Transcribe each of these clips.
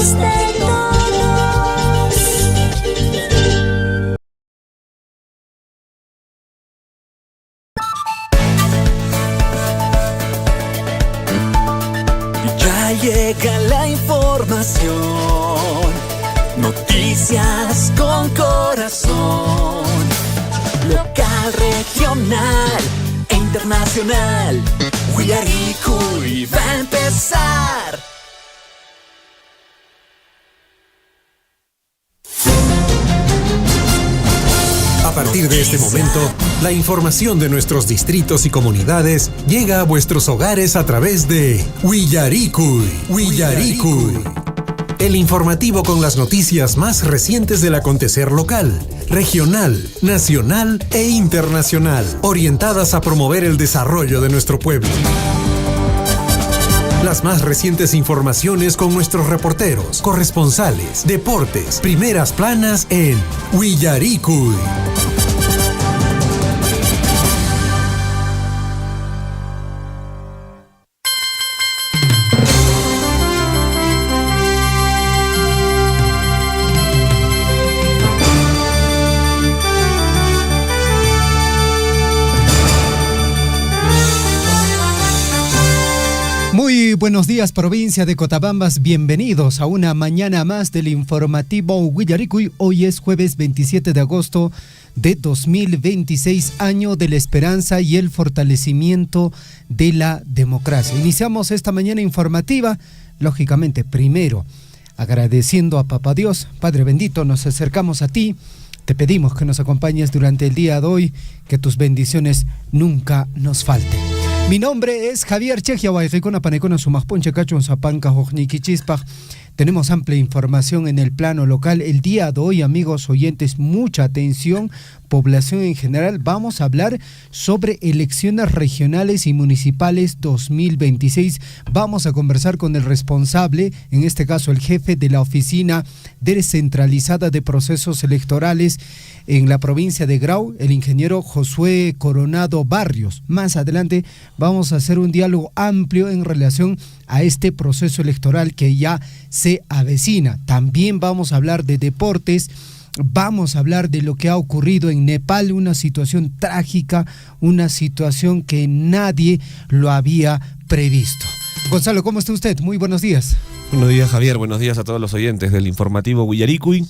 es de todos. Ya llega la información, noticias con corazón, local, regional e internacional. Huillaricui va a empezar. A partir de este momento, la información de nuestros distritos y comunidades llega a vuestros hogares a través de Huillaricui. El informativo con las noticias más recientes del acontecer local, regional, nacional e internacional, orientadas a promover el desarrollo de nuestro pueblo. Las más recientes informaciones con nuestros reporteros, corresponsales, deportes, primeras planas en Huillaricui. Muy buenos días, provincia de Cotabambas. Bienvenidos a una mañana más del informativo Huillaricui. Hoy es jueves 27 de agosto de 2026, año de la esperanza y el fortalecimiento de la democracia. Iniciamos esta mañana informativa, lógicamente, primero agradeciendo a Papá Dios. Padre bendito, nos acercamos a ti. Te pedimos que nos acompañes durante el día de hoy, que tus bendiciones nunca nos falten. Mi nombre es Javier Chejia, Guayjicona Panecona Sumajponche Cacho Zapanca Jojniki Chispaj. Tenemos amplia información en el plano local. El día de hoy, amigos oyentes, mucha atención, población en general. Vamos a hablar sobre elecciones regionales y municipales 2026. Vamos a conversar con el responsable, en este caso el jefe de la Oficina Descentralizada de Procesos Electorales en la provincia de Grau, el ingeniero Josué Coronado Barrios. Más adelante vamos a hacer un diálogo amplio en relación a este proceso electoral que ya se avecina. También vamos a hablar de deportes, vamos a hablar de lo que ha ocurrido en Nepal, una situación trágica, una situación que nadie lo había previsto. Gonzalo, ¿cómo está usted? Muy buenos días. Buenos días, Javier. Buenos días a todos los oyentes del informativo Huillaricui.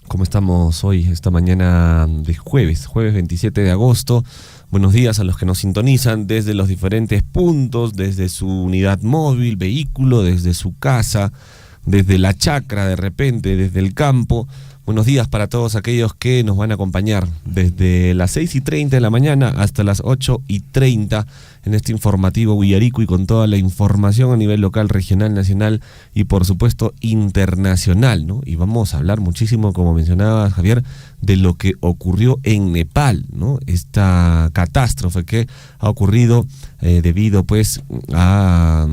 ¿Cómo estamos hoy, esta mañana de jueves 27 de agosto? Buenos días a los que nos sintonizan desde los diferentes puntos, desde su unidad móvil, vehículo, desde su casa, desde la chacra de repente, desde el campo. Buenos días para todos aquellos que nos van a acompañar desde las 6:30 de la mañana hasta las 8:30 en este informativo Huillaricui con toda la información a nivel local, regional, nacional y por supuesto internacional, ¿no? Y vamos a hablar muchísimo, como mencionaba Javier, de lo que ocurrió en Nepal, ¿no? Esta catástrofe que ha ocurrido debido pues a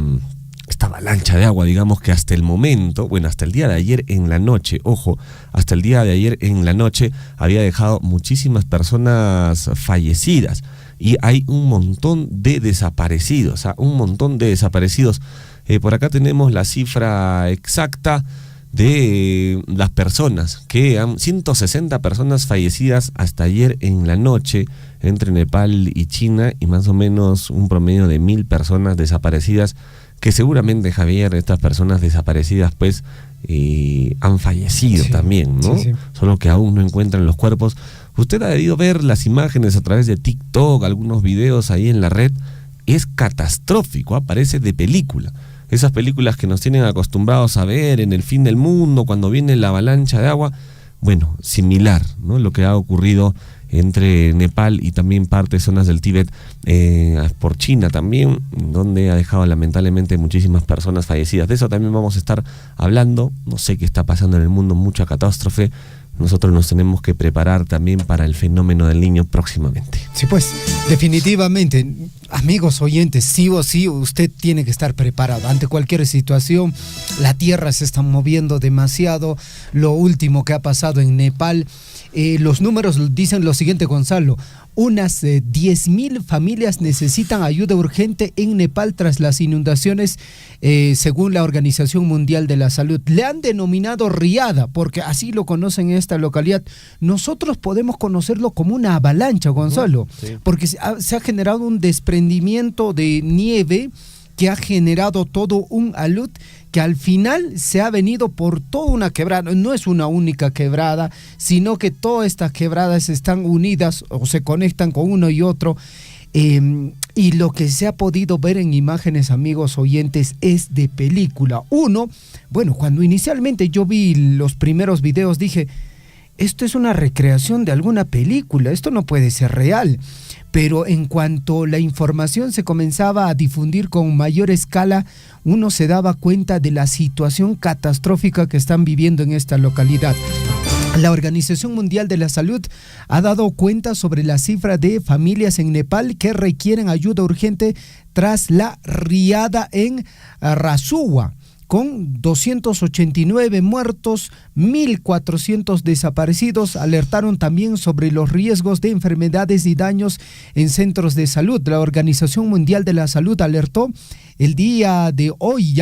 esta avalancha de agua, digamos que hasta el momento, bueno, hasta el día de ayer en la noche, ojo, hasta el día de ayer en la noche había dejado muchísimas personas fallecidas y hay un montón de desaparecidos, por acá tenemos la cifra exacta de las personas, que han 160 personas fallecidas hasta ayer en la noche entre Nepal y China y más o menos un promedio de 1,000 personas desaparecidas, que seguramente, Javier, estas personas desaparecidas pues han fallecido también, ¿no? Sí. Solo que aún no encuentran los cuerpos. Usted ha debido ver las imágenes a través de TikTok, algunos videos ahí en la red. Es catastrófico, parece de película. Esas películas que nos tienen acostumbrados a ver en el fin del mundo, cuando viene la avalancha de agua. Bueno, similar, ¿no? Lo que ha ocurrido entre Nepal y también partes zonas del Tíbet, por China también, donde ha dejado lamentablemente muchísimas personas fallecidas. De eso también vamos a estar hablando. No sé qué está pasando en el mundo, mucha catástrofe. Nosotros nos tenemos que preparar también para el fenómeno del Niño próximamente. Sí, pues, definitivamente. Amigos oyentes, sí o sí, usted tiene que estar preparado ante cualquier situación. La tierra se está moviendo demasiado. Lo último que ha pasado en Nepal, los números dicen lo siguiente, Gonzalo. Unas 10.000 familias necesitan ayuda urgente en Nepal tras las inundaciones, según la Organización Mundial de la Salud. Le han denominado riada, porque así lo conocen en esta localidad. Nosotros podemos conocerlo como una avalancha, Gonzalo, sí, porque se ha generado un desprendimiento de nieve que ha generado todo un alud que al final se ha venido por toda una quebrada. No es una única quebrada, sino que todas estas quebradas están unidas o se conectan con uno y otro. Y lo que se ha podido ver en imágenes, amigos oyentes, es de película. Cuando inicialmente yo vi los primeros videos dije, esto es una recreación de alguna película, esto no puede ser real. Pero en cuanto la información se comenzaba a difundir con mayor escala, uno se daba cuenta de la situación catastrófica que están viviendo en esta localidad. La Organización Mundial de la Salud ha dado cuenta sobre la cifra de familias en Nepal que requieren ayuda urgente tras la riada en Rasuwa, con 289 muertos, 1.400 desaparecidos. Alertaron también sobre los riesgos de enfermedades y daños en centros de salud. La Organización Mundial de la Salud alertó el día de hoy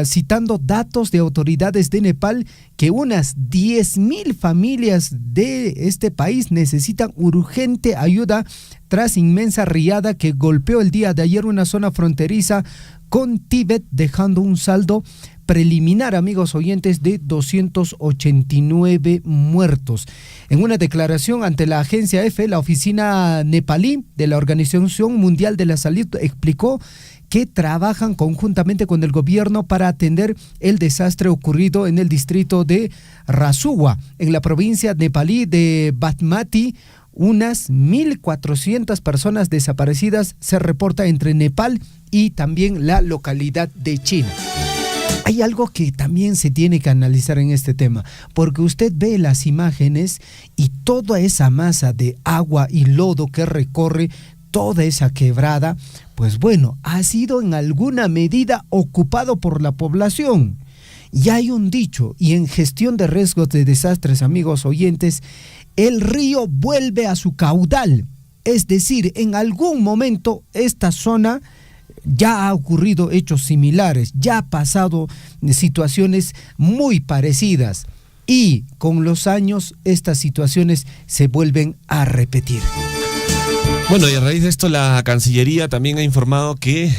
citando datos de autoridades de Nepal, que unas 10.000 familias de este país necesitan urgente ayuda tras inmensa riada que golpeó el día de ayer una zona fronteriza con Tíbet, dejando un saldo preliminar, amigos oyentes, de 289 muertos. En una declaración ante la agencia EFE, la oficina nepalí de la Organización Mundial de la Salud explicó que trabajan conjuntamente con el gobierno para atender el desastre ocurrido en el distrito de Rasuwa, en la provincia nepalí de Basmati. Unas 1.400 personas desaparecidas se reporta entre Nepal y también la localidad de China. Hay algo que también se tiene que analizar en este tema, porque usted ve las imágenes y toda esa masa de agua y lodo que recorre toda esa quebrada, pues bueno, ha sido en alguna medida ocupado por la población. Y hay un dicho, y en gestión de riesgos de desastres, amigos oyentes, el río vuelve a su caudal. Es decir, en algún momento esta zona ya ha ocurrido hechos similares, ya ha pasado situaciones muy parecidas y con los años estas situaciones se vuelven a repetir. Bueno, y a raíz de esto la Cancillería también ha informado que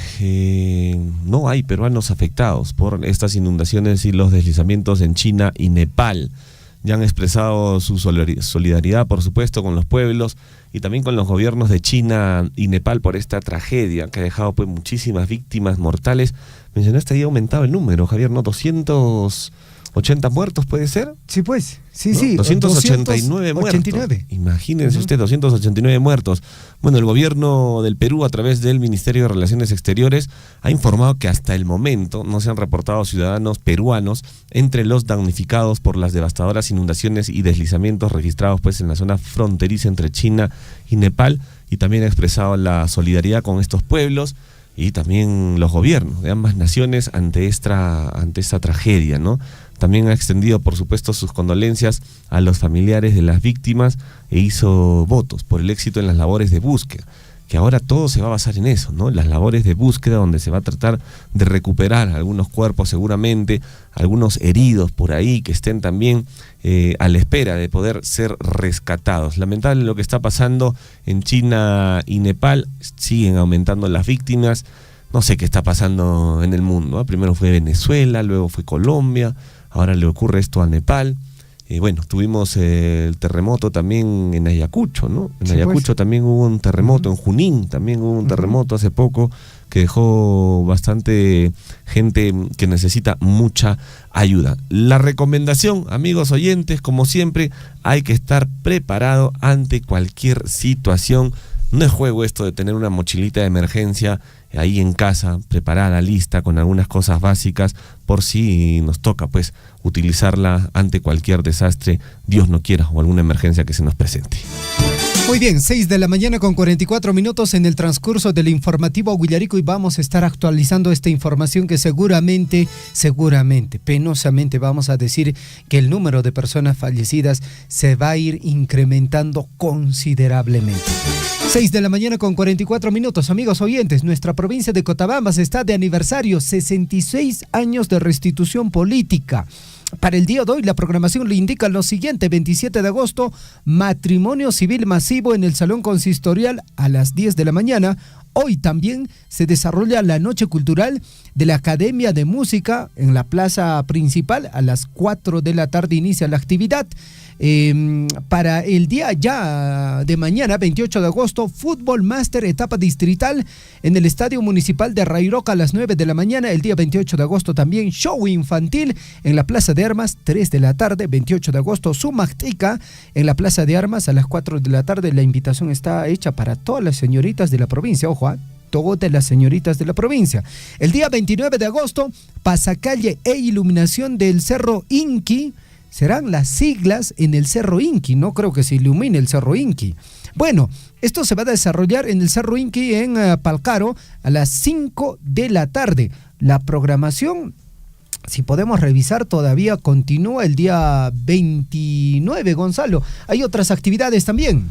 no hay peruanos afectados por estas inundaciones y los deslizamientos en China y Nepal. Ya han expresado su solidaridad, por supuesto, con los pueblos y también con los gobiernos de China y Nepal por esta tragedia que ha dejado pues muchísimas víctimas mortales. Mencionaste ahí aumentado el número, Javier, ¿no? 280 muertos, ¿puede ser? Sí, pues. Sí, ¿no? sí. 289 muertos. Imagínense usted, 289 muertos. Bueno, el gobierno del Perú, a través del Ministerio de Relaciones Exteriores, ha informado que hasta el momento no se han reportado ciudadanos peruanos entre los damnificados por las devastadoras inundaciones y deslizamientos registrados pues en la zona fronteriza entre China y Nepal, y también ha expresado la solidaridad con estos pueblos y también los gobiernos de ambas naciones ante esta tragedia, ¿no? También ha extendido, por supuesto, sus condolencias a los familiares de las víctimas e hizo votos por el éxito en las labores de búsqueda, que ahora todo se va a basar en eso, ¿no? Las labores de búsqueda, donde se va a tratar de recuperar algunos cuerpos seguramente, algunos heridos por ahí que estén también a la espera de poder ser rescatados. Lamentable lo que está pasando en China y Nepal, siguen aumentando las víctimas. No sé qué está pasando en el mundo, ¿no? Primero fue Venezuela, luego fue Colombia, ahora le ocurre esto a Nepal. Bueno, tuvimos el terremoto también en Ayacucho, ¿no? En Ayacucho también hubo un terremoto, en Junín también hubo un terremoto hace poco que dejó bastante gente que necesita mucha ayuda. La recomendación, amigos oyentes, como siempre, hay que estar preparado ante cualquier situación. No es juego esto de tener una mochilita de emergencia ahí en casa, preparada, lista, con algunas cosas básicas, por si nos toca pues utilizarla ante cualquier desastre, Dios no quiera, o alguna emergencia que se nos presente. Muy bien, 6 de la mañana con 44 minutos en el transcurso del informativo Huillarico y vamos a estar actualizando esta información que seguramente, penosamente vamos a decir que el número de personas fallecidas se va a ir incrementando considerablemente. 6 de la mañana con 44 minutos, amigos oyentes, nuestra provincia de Cotabambas está de aniversario, 66 años de restitución política. Para el día de hoy, la programación le indica lo siguiente: 27 de agosto, matrimonio civil masivo en el Salón Consistorial a las 10 de la mañana. Hoy también se desarrolla la noche cultural de la Academia de Música en la plaza principal. A las 4 de la tarde inicia la actividad. Para el día ya de mañana, 28 de agosto, Fútbol Máster etapa distrital en el Estadio Municipal de Rairoca a las 9 de la mañana. El día 28 de agosto también show infantil en la Plaza de Armas, 3 de la tarde. 28 de agosto, Sumactica en la Plaza de Armas a las 4 de la tarde. La invitación está hecha para todas las señoritas de la provincia, ojo, todas las señoritas de la provincia. El día 29 de agosto, pasacalle e iluminación del Cerro Inqui. Serán las siglas en el Cerro Inqui, no creo que se ilumine el Cerro Inqui. Bueno, esto se va a desarrollar en el Cerro Inqui en Palcaro a las 5 de la tarde. La programación, si podemos revisar, todavía continúa el día 29, Gonzalo. Hay otras actividades también.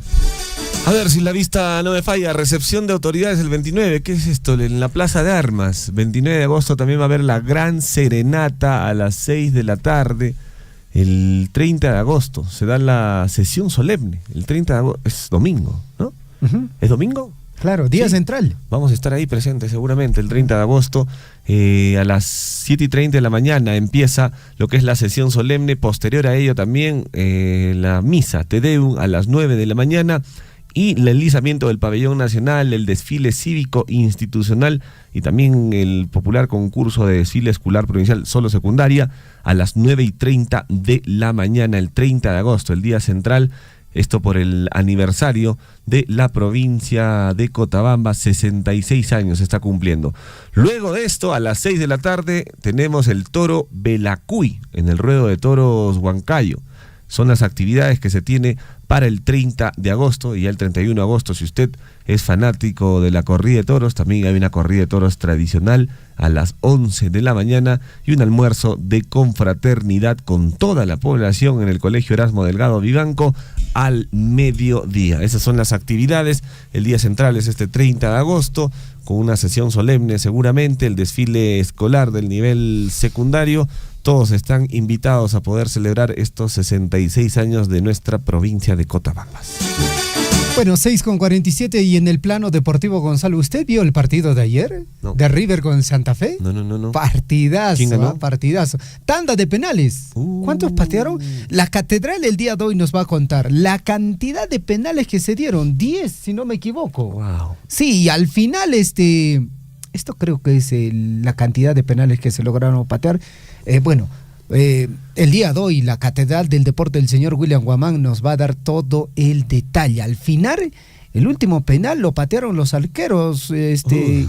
A ver, si la vista no me falla, recepción de autoridades el 29, ¿qué es esto? En la Plaza de Armas, 29 de agosto también va a haber la gran serenata a las 6 de la tarde. El 30 de agosto se da la sesión solemne. El 30 de agosto es domingo, ¿no? Uh-huh. ¿Es domingo? Claro, día central. Vamos a estar ahí presentes seguramente el 30 de agosto. A las 7:30 de la mañana empieza lo que es la sesión solemne. Posterior a ello también la misa Te Deum a las 9 de la mañana. Y el deslizamiento del pabellón nacional, el desfile cívico institucional y también el popular concurso de desfile escolar provincial solo secundaria a las 9:30 de la mañana, el 30 de agosto, el día central. Esto por el aniversario de la provincia de Cotabamba, 66 años se está cumpliendo. Luego de esto, a las 6 de la tarde, tenemos el toro Belacuy en el ruedo de toros Huancayo. Son las actividades que se tiene para el 30 de agosto y ya el 31 de agosto, si usted es fanático de la corrida de toros, también hay una corrida de toros tradicional a las 11 de la mañana y un almuerzo de confraternidad con toda la población en el Colegio Erasmo Delgado Vivanco al mediodía. Esas son las actividades. El día central es este 30 de agosto con una sesión solemne seguramente, el desfile escolar del nivel secundario. Todos están invitados a poder celebrar estos 66 años de nuestra provincia de Cotabambas. Bueno, 6:47 y en el plano deportivo, Gonzalo, ¿usted vio el partido de ayer? No. ¿De River con Santa Fe? No. Partidazo, ¿Quién ganó? Partidazo. Tanda de penales. ¿Cuántos patearon? La Catedral el día de hoy nos va a contar la cantidad de penales que se dieron. 10, si no me equivoco. Wow. Sí, y al final esto creo que es la cantidad de penales que se lograron patear. El día de hoy la Catedral del Deporte del señor William Guamán nos va a dar todo el detalle. Al final, el último penal lo patearon los arqueros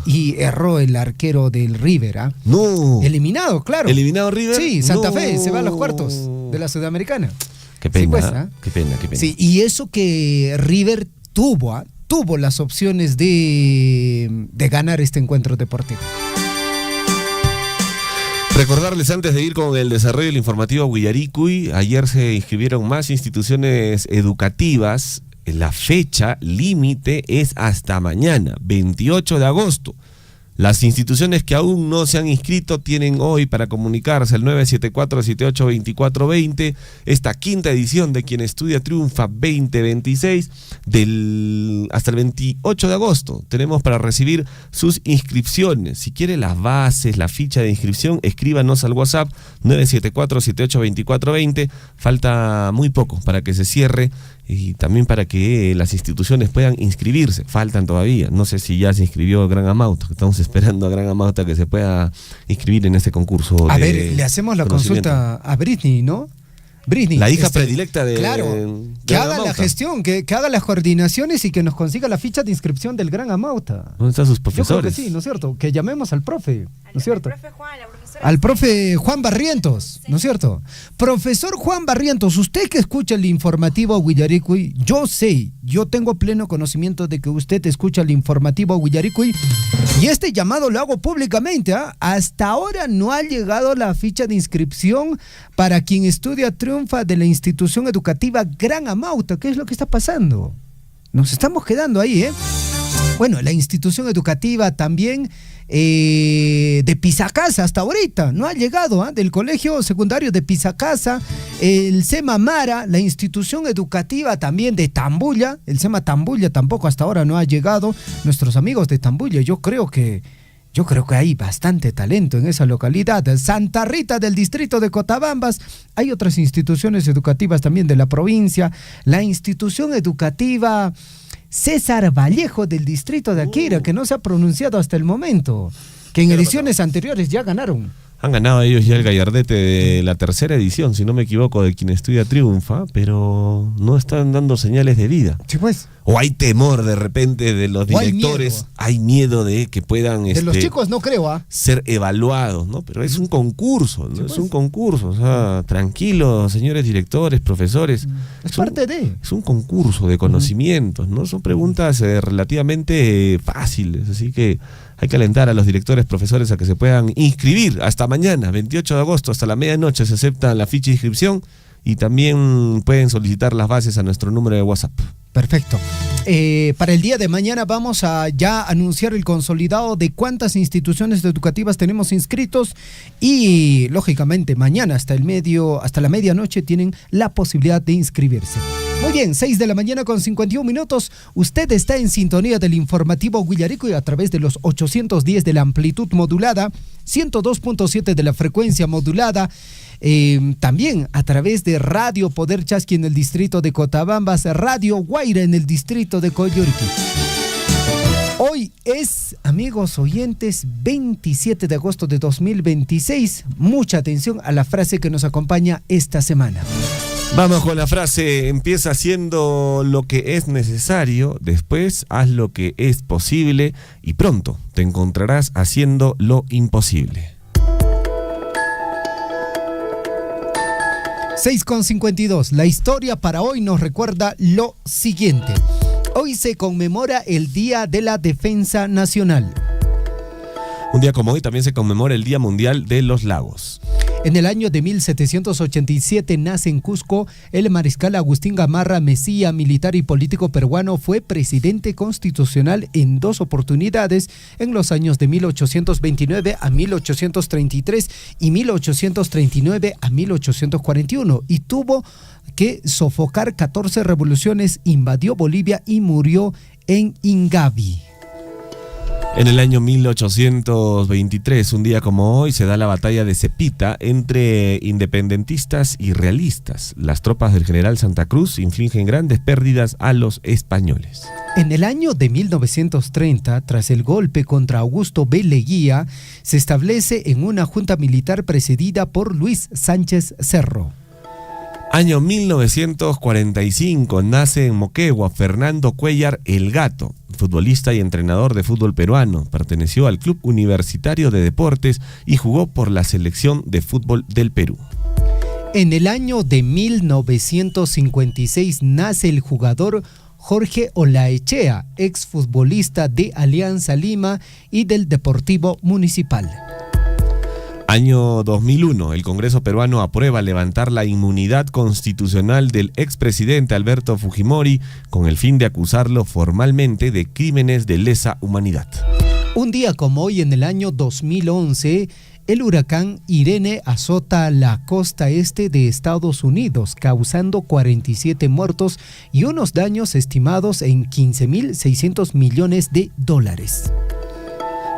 y erró el arquero del River. No. Eliminado, claro. ¿Eliminado River? Sí, Santa Fe se va a los cuartos de la Sudamericana. Qué pena, Sí, pues, qué pena. Sí, y eso que River tuvo las opciones de ganar este encuentro deportivo. Recordarles antes de ir con el desarrollo del informativo Huillaricuy, ayer se inscribieron más instituciones educativas. La fecha límite es hasta mañana, 28 de agosto. Las instituciones que aún no se han inscrito tienen hoy para comunicarse al 974-782420, esta quinta edición de Quien Estudia Triunfa 2026, hasta el 28 de agosto. Tenemos para recibir sus inscripciones. Si quiere las bases, la ficha de inscripción, escríbanos al WhatsApp 974-782420. Falta muy poco para que se cierre y también para que las instituciones puedan inscribirse. Faltan todavía. No sé si ya se inscribió Gran Amauta. Estamos esperando a Gran Amauta que se pueda inscribir en este concurso. A ver, le hacemos la consulta a Britney, ¿no? Britney, la hija predilecta de... Claro, que haga la gestión, que haga las coordinaciones y que nos consiga la ficha de inscripción del Gran Amauta. ¿Dónde están sus profesores? Yo creo que sí, ¿no es cierto? Que llamemos al profe, ¿no es cierto? El profe Juan, la profesora al profe Juan Barrientos, ¿no es cierto? Profesor Juan Barrientos, usted que escucha el informativo Willaricui, yo tengo pleno conocimiento de que usted escucha el informativo Willaricui y este llamado lo hago públicamente, ¿ah? Hasta ahora no ha llegado la ficha de inscripción para quien estudia triunfa de la institución educativa Gran Amauta. ¿Qué es lo que está pasando? Nos estamos quedando ahí, ¿eh? Bueno, la institución educativa también de Pisacasa hasta ahorita no ha llegado, ¿eh? Del colegio secundario de Pisacasa, el SEMA Mara, la institución educativa también de Tambulla, el SEMA Tambulla tampoco hasta ahora no ha llegado. Nuestros amigos de Tambulla, yo creo que hay bastante talento en esa localidad. Santa Rita del distrito de Cotabambas, hay otras instituciones educativas también de la provincia, la institución educativa César Vallejo del distrito de Aquira, que no se ha pronunciado hasta el momento, que en ediciones anteriores ya ganaron. Han ganado ellos ya el gallardete de la tercera edición, si no me equivoco, de quien estudia triunfa, pero no están dando señales de vida. Sí, pues. O hay temor de repente de los directores, hay miedo de que puedan de los chicos no creo, ser evaluados, ¿no? Pero es un concurso, ¿no? Sí, pues. Es un concurso, o sea, tranquilos, señores directores, profesores. Es parte de. Es un concurso de conocimientos, ¿no? Son preguntas relativamente fáciles, así que hay que alentar a los directores, profesores a que se puedan inscribir hasta mañana, 28 de agosto, hasta la medianoche se acepta la ficha de inscripción y también pueden solicitar las bases a nuestro número de WhatsApp. Perfecto. Para el día de mañana vamos a ya anunciar el consolidado de cuántas instituciones educativas tenemos inscritos y lógicamente mañana hasta la medianoche tienen la posibilidad de inscribirse. Muy bien, 6 de la mañana con 51 minutos. Usted está en sintonía del informativo Willaricui a través de los 810 de la amplitud modulada, 102.7 de la frecuencia modulada, también a través de Radio Poder Chasqui en el distrito de Cotabambas, Radio Guaira en el distrito de Coyoriqui. Hoy es, amigos oyentes, 27 de agosto de 2026. Mucha atención a la frase que nos acompaña esta semana. Vamos con la frase: empieza haciendo lo que es necesario, después haz lo que es posible y pronto te encontrarás haciendo lo imposible. 6:52. La historia para hoy nos recuerda lo siguiente. Hoy se conmemora el Día de la Defensa Nacional. Un día como hoy también se conmemora el Día Mundial de los Lagos. En el año de 1787 nace en Cusco el mariscal Agustín Gamarra Mesía, militar y político peruano. Fue presidente constitucional en 2 oportunidades en los años de 1829 a 1833 y 1839 a 1841 y tuvo que sofocar 14 revoluciones, invadió Bolivia y murió en Ingavi. En el año 1823, un día como hoy, se da la batalla de Cepita entre independentistas y realistas. Las tropas del general Santa Cruz infligen grandes pérdidas a los españoles. En el año de 1930, tras el golpe contra Augusto B. Leguía, se establece en una junta militar presidida por Luis Sánchez Cerro. Año 1945, nace en Moquegua Fernando Cuellar El Gato, futbolista y entrenador de fútbol peruano. Perteneció al Club Universitario de Deportes y jugó por la Selección de Fútbol del Perú. En el año de 1956 nace el jugador Jorge Olaechea, exfutbolista de Alianza Lima y del Deportivo Municipal. Año 2001, el Congreso peruano aprueba levantar la inmunidad constitucional del expresidente Alberto Fujimori con el fin de acusarlo formalmente de crímenes de lesa humanidad. Un día como hoy, en el año 2011, el huracán Irene azota la costa este de Estados Unidos, causando 47 muertos y unos daños estimados en $15.600 millones.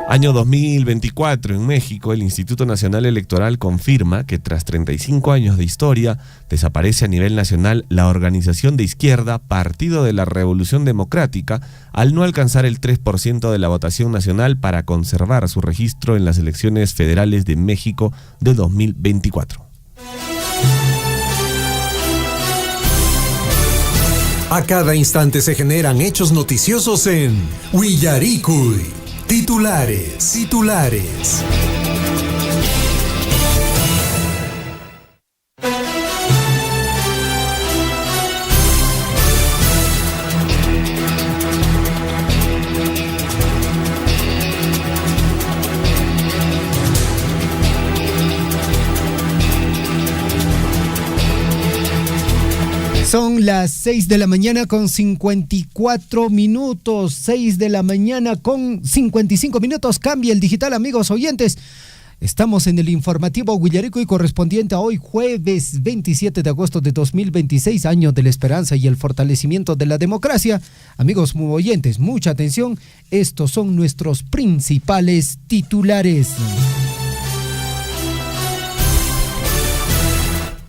Año 2024, en México, el Instituto Nacional Electoral confirma que tras 35 años de historia, desaparece a nivel nacional la organización de izquierda Partido de la Revolución Democrática, al no alcanzar el 3% de la votación nacional para conservar su registro en las elecciones federales de México de 2024. A cada instante se generan hechos noticiosos en Willaricui. Titulares. Son las 6 de la mañana con 54 minutos. 6 de la mañana con 55 minutos. Cambia el digital, amigos oyentes. Estamos en el informativo Guillaricuy correspondiente a hoy, jueves 27 de agosto de 2026, año de la esperanza y el fortalecimiento de la democracia. Amigos oyentes, mucha atención. Estos son nuestros principales titulares.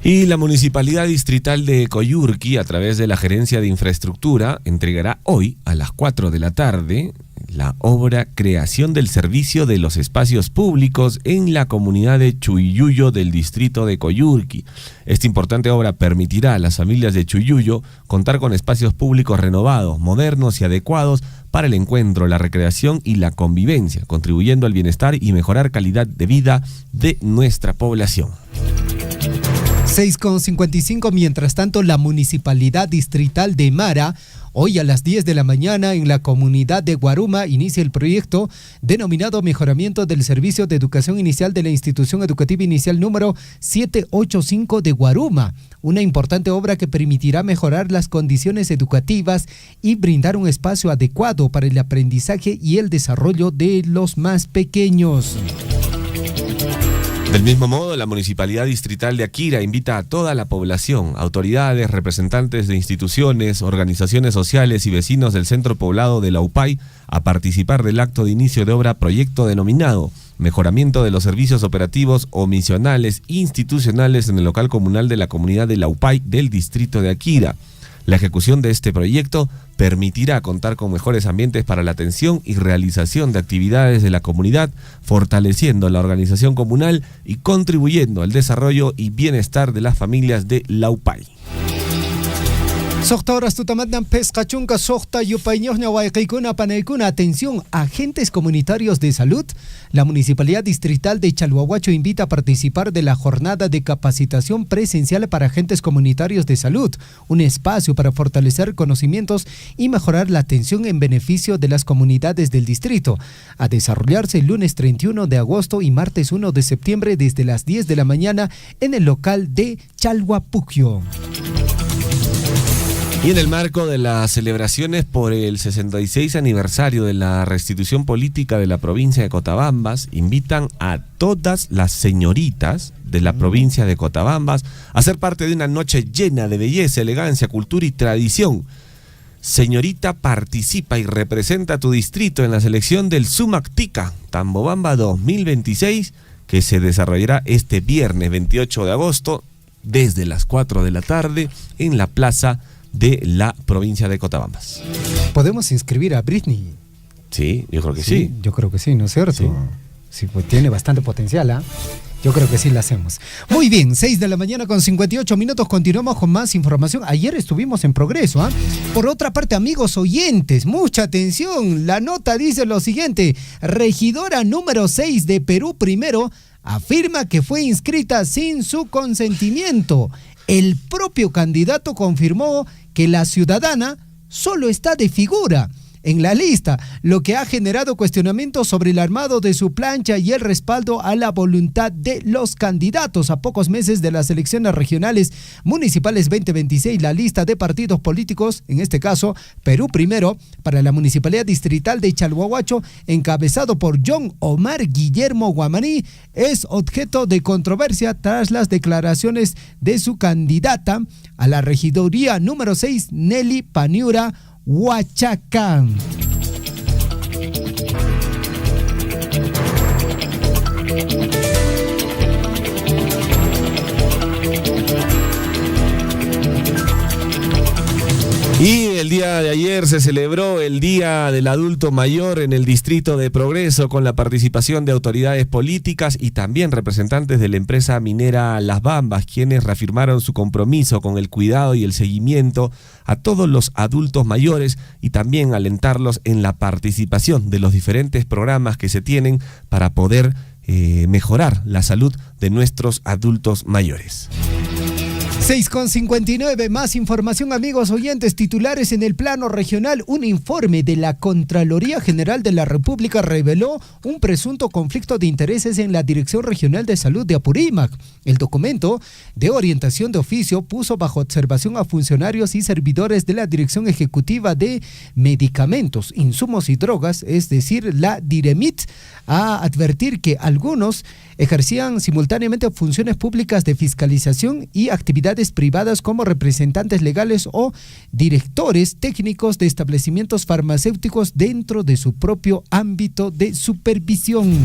Y la Municipalidad Distrital de Coyurqui, a través de la Gerencia de Infraestructura, entregará hoy a las 4 de la tarde la obra Creación del Servicio de los Espacios Públicos en la comunidad de Chuyuyo del distrito de Coyurqui. Esta importante obra permitirá a las familias de Chuyuyo contar con espacios públicos renovados, modernos y adecuados para el encuentro, la recreación y la convivencia, contribuyendo al bienestar y mejorar calidad de vida de nuestra población. 6:55, mientras tanto, la Municipalidad Distrital de Mara, hoy a las 10 de la mañana en la comunidad de Guaruma, inicia el proyecto denominado Mejoramiento del Servicio de Educación Inicial de la Institución Educativa Inicial número 785 de Guaruma, una importante obra que permitirá mejorar las condiciones educativas y brindar un espacio adecuado para el aprendizaje y el desarrollo de los más pequeños. Del mismo modo, la Municipalidad Distrital de Akira invita a toda la población, autoridades, representantes de instituciones, organizaciones sociales y vecinos del centro poblado de Laupay a participar del acto de inicio de obra proyecto denominado Mejoramiento de los Servicios Operativos o Misionales Institucionales en el local comunal de la comunidad de Laupay del distrito de Akira. La ejecución de este proyecto permitirá contar con mejores ambientes para la atención y realización de actividades de la comunidad, fortaleciendo la organización comunal y contribuyendo al desarrollo y bienestar de las familias de Laupay. Sohta horas tutamatnan pescachunca sohta yupayñohña wayqaykuna panaykuna. Atención, agentes comunitarios de salud. La Municipalidad Distrital de Chalhuahuacho invita a participar de la jornada de capacitación presencial para agentes comunitarios de salud, un espacio para fortalecer conocimientos y mejorar la atención en beneficio de las comunidades del distrito, a desarrollarse el lunes 31 de agosto y martes 1 de septiembre desde las 10 de la mañana en el local de Chalhuapuquio. Y en el marco de las celebraciones por el 66 aniversario de la restitución política de la provincia de Cotabambas, invitan a todas las señoritas de la provincia de Cotabambas a ser parte de una noche llena de belleza, elegancia, cultura y tradición. Señorita, participa y representa a tu distrito en la selección del Sumactica Tambobamba 2026, que se desarrollará este viernes 28 de agosto desde las 4 de la tarde en la plaza de la provincia de Cotabambas. ¿Podemos inscribir a Britney? Sí, yo creo que sí. Yo creo que sí, ¿no es cierto? Sí, pues tiene bastante potencial, ¿ah? Yo creo que sí la hacemos. Muy bien, 6 de la mañana con 58 minutos, continuamos con más información. Ayer estuvimos en progreso, ¿ah? Por otra parte, amigos oyentes, mucha atención. La nota dice lo siguiente: regidora número 6 de Perú Primero afirma que fue inscrita sin su consentimiento. El propio candidato confirmó que la ciudadana solo está de figura en la lista, lo que ha generado cuestionamientos sobre el armado de su plancha y el respaldo a la voluntad de los candidatos. A pocos meses de las elecciones regionales municipales 2026, la lista de partidos políticos, en este caso Perú Primero, para la Municipalidad Distrital de Chalhuahuacho, encabezado por John Omar Guillermo Guamaní, es objeto de controversia tras las declaraciones de su candidata a la regiduría número 6, Nelly Paniura Huachacán. Y el día de ayer se celebró el Día del Adulto Mayor en el Distrito de Progreso, con la participación de autoridades políticas y también representantes de la empresa minera Las Bambas, quienes reafirmaron su compromiso con el cuidado y el seguimiento a todos los adultos mayores y también alentarlos en la participación de los diferentes programas que se tienen para poder mejorar la salud de nuestros adultos mayores. 6:59, más información, amigos oyentes. Titulares en el plano regional. Un informe de la Contraloría General de la República reveló un presunto conflicto de intereses en la Dirección Regional de Salud de Apurímac. El documento de orientación de oficio puso bajo observación a funcionarios y servidores de la Dirección Ejecutiva de Medicamentos, Insumos y Drogas, es decir, la DIREMIT, a advertir que algunos ejercían simultáneamente funciones públicas de fiscalización y actividades privadas como representantes legales o directores técnicos de establecimientos farmacéuticos dentro de su propio ámbito de supervisión.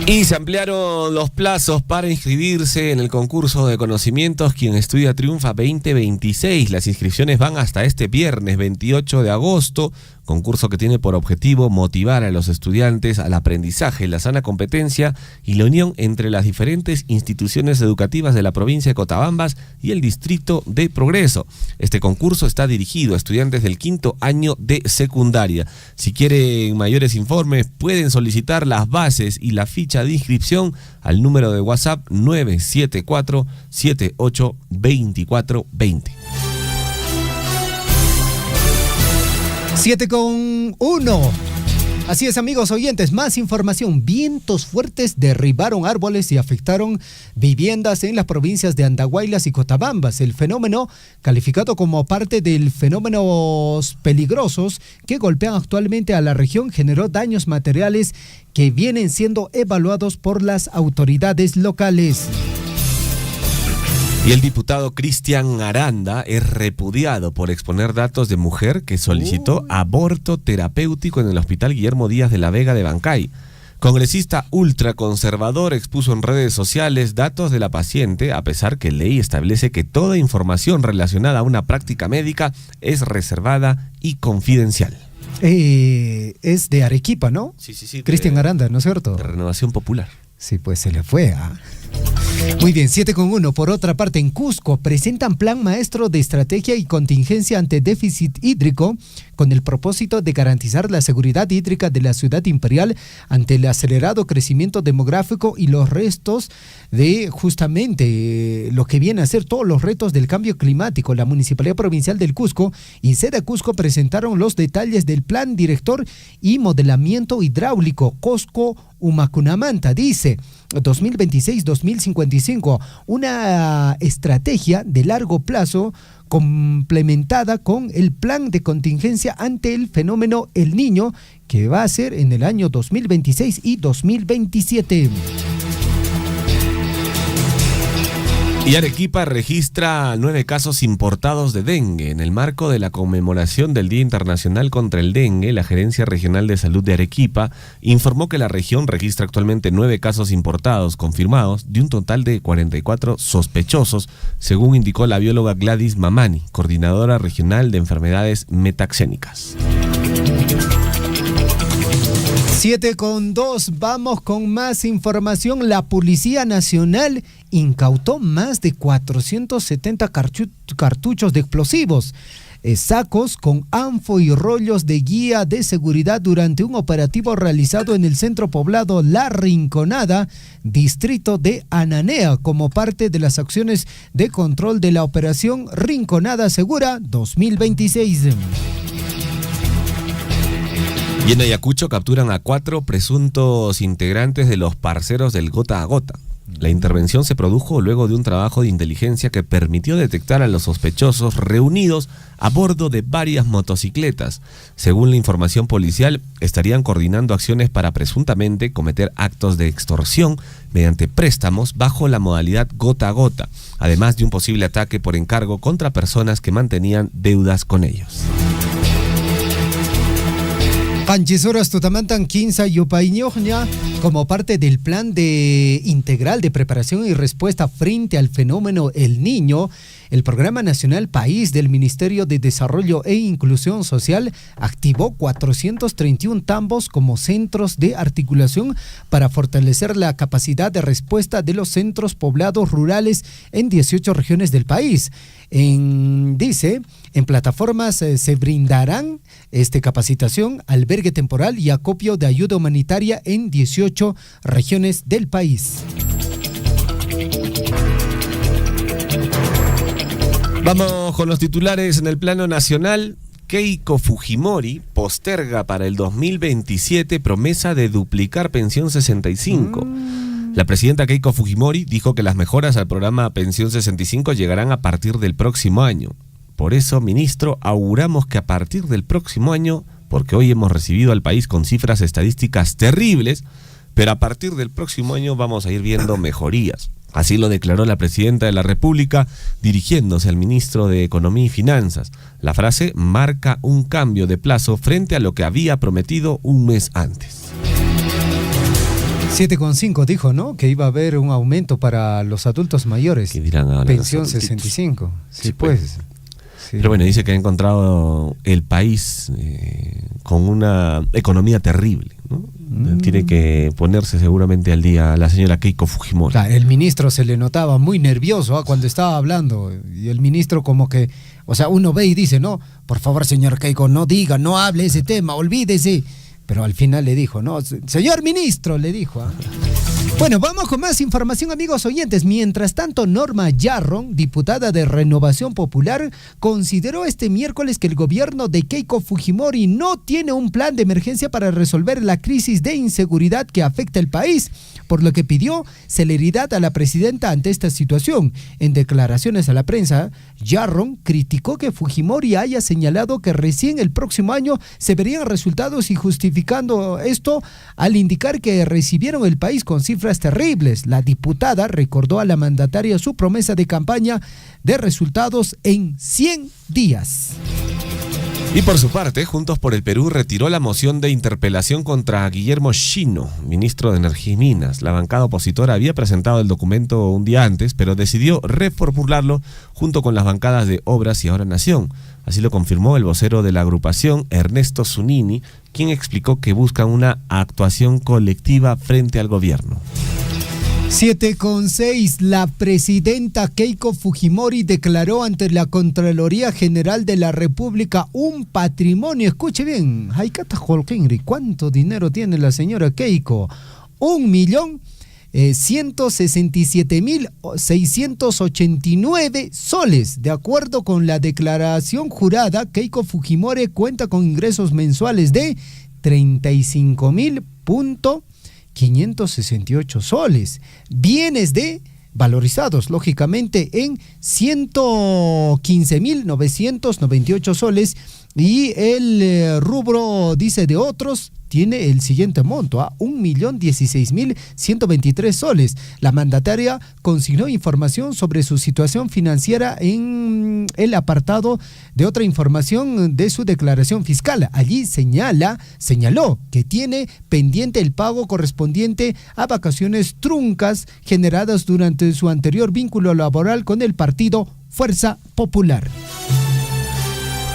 Y se ampliaron los plazos para inscribirse en el concurso de conocimientos Quien Estudia Triunfa 2026. Las inscripciones van hasta este viernes 28 de agosto. Concurso que tiene por objetivo motivar a los estudiantes al aprendizaje, la sana competencia y la unión entre las diferentes instituciones educativas de la provincia de Cotabambas y el distrito de Progreso. Este concurso está dirigido a estudiantes del 5º año de secundaria. Si quieren mayores informes, pueden solicitar las bases y la ficha de inscripción al número de WhatsApp 974-782420. 7:1. Así es, amigos oyentes, más información. Vientos fuertes derribaron árboles y afectaron viviendas en las provincias de Andahuaylas y Cotabambas. El fenómeno, calificado como parte de fenómenos peligrosos que golpean actualmente a la región, generó daños materiales que vienen siendo evaluados por las autoridades locales. Y el diputado Cristian Aranda es repudiado por exponer datos de mujer que solicitó aborto terapéutico en el Hospital Guillermo Díaz de la Vega de Bancay. Congresista ultraconservador expuso en redes sociales datos de la paciente, a pesar que ley establece que toda información relacionada a una práctica médica es reservada y confidencial. Es de Arequipa, ¿no? Sí. Cristian Aranda, ¿no es cierto? De Renovación Popular. Sí, pues se le fue. Muy bien, 7:1. Por otra parte, en Cusco presentan plan maestro de estrategia y contingencia ante déficit hídrico con el propósito de garantizar la seguridad hídrica de la ciudad imperial ante el acelerado crecimiento demográfico y los restos de justamente lo que viene a ser todos los retos del cambio climático. La Municipalidad Provincial del Cusco y Sede Cusco presentaron los detalles del plan director y modelamiento hidráulico Cusco Humacunamanta, dice 2026-2055, una estrategia de largo plazo complementada con el plan de contingencia ante el fenómeno El Niño, que va a ser en el año 2026 y 2027. Y Arequipa registra 9 casos importados de dengue. En el marco de la conmemoración del Día Internacional contra el Dengue, la Gerencia Regional de Salud de Arequipa informó que la región registra actualmente 9 casos importados confirmados de un total de 44 sospechosos, según indicó la bióloga Gladys Mamani, coordinadora regional de enfermedades metaxénicas. 7:2, vamos con más información. La Policía Nacional incautó más de 470 cartuchos de explosivos, sacos con anfo y rollos de guía de seguridad durante un operativo realizado en el centro poblado La Rinconada, distrito de Ananea, como parte de las acciones de control de la operación Rinconada Segura 2026. Y en Ayacucho capturan a 4 presuntos integrantes de los parceros del Gota a Gota. La intervención se produjo luego de un trabajo de inteligencia que permitió detectar a los sospechosos reunidos a bordo de varias motocicletas. Según la información policial, estarían coordinando acciones para presuntamente cometer actos de extorsión mediante préstamos bajo la modalidad gota a gota, además de un posible ataque por encargo contra personas que mantenían deudas con ellos. Panchisoras Tutamantan Quinza Yupaiñoña, como parte del plan integral de preparación y respuesta frente al fenómeno El Niño, el Programa Nacional País del Ministerio de Desarrollo e Inclusión Social activó 431 tambos como centros de articulación para fortalecer la capacidad de respuesta de los centros poblados rurales en 18 regiones del país. En plataformas se brindarán capacitación, albergue temporal y acopio de ayuda humanitaria en 18 regiones del país. Vamos con los titulares en el plano nacional. Keiko Fujimori posterga para el 2027 promesa de duplicar pensión 65. La presidenta Keiko Fujimori dijo que las mejoras al programa Pensión 65 llegarán a partir del próximo año. Por eso, ministro, auguramos que a partir del próximo año, porque hoy hemos recibido al país con cifras estadísticas terribles, pero a partir del próximo año vamos a ir viendo mejorías. Así lo declaró la presidenta de la República, dirigiéndose al ministro de Economía y Finanzas. La frase marca un cambio de plazo frente a lo que había prometido un mes antes. 7,5 dijo, ¿no? Que iba a haber un aumento para los adultos mayores. ¿Qué dirán ahora? Pensión 65. Sí, pues. Sí. Pero bueno, dice que ha encontrado el país con una economía terrible, ¿no? Tiene que ponerse seguramente al día la señora Keiko Fujimori. Claro, el ministro se le notaba muy nervioso cuando estaba hablando. Y el ministro como que, o sea, uno ve y dice, no, por favor, señor Keiko, no diga, no hable ese tema, olvídese. Pero al final le dijo, no, señor ministro, le dijo. Bueno, vamos con más información, amigos oyentes. Mientras tanto, Norma Yarron, diputada de Renovación Popular, consideró este miércoles que el gobierno de Keiko Fujimori no tiene un plan de emergencia para resolver la crisis de inseguridad que afecta al país, por lo que pidió celeridad a la presidenta ante esta situación. En declaraciones a la prensa, Yarron criticó que Fujimori haya señalado que recién el próximo año se verían resultados y justificando esto al indicar que recibieron el país con cifras terribles. La diputada recordó a la mandataria su promesa de campaña de resultados en 100 días. Y por su parte, Juntos por el Perú retiró la moción de interpelación contra Guillermo Shino, ministro de Energía y Minas. La bancada opositora había presentado el documento un día antes, pero decidió reformularlo junto con las bancadas de Obras y Ahora Nación. Así lo confirmó el vocero de la agrupación, Ernesto Zunini, quien explicó que buscan una actuación colectiva frente al gobierno. 7,6. La presidenta Keiko Fujimori declaró ante la Contraloría General de la República un patrimonio. Escuche bien, ¿cuánto dinero tiene la señora Keiko? 1.167.689 soles. De acuerdo con la declaración jurada, Keiko Fujimori cuenta con ingresos mensuales de 35.568 soles. Bienes valorizados, lógicamente, en 115.998 soles. Y el rubro, dice, de otros, tiene el siguiente monto, 1.016.123 soles. La mandataria consignó información sobre su situación financiera en el apartado de otra información de su declaración fiscal. Allí señaló que tiene pendiente el pago correspondiente a vacaciones truncas generadas durante su anterior vínculo laboral con el partido Fuerza Popular.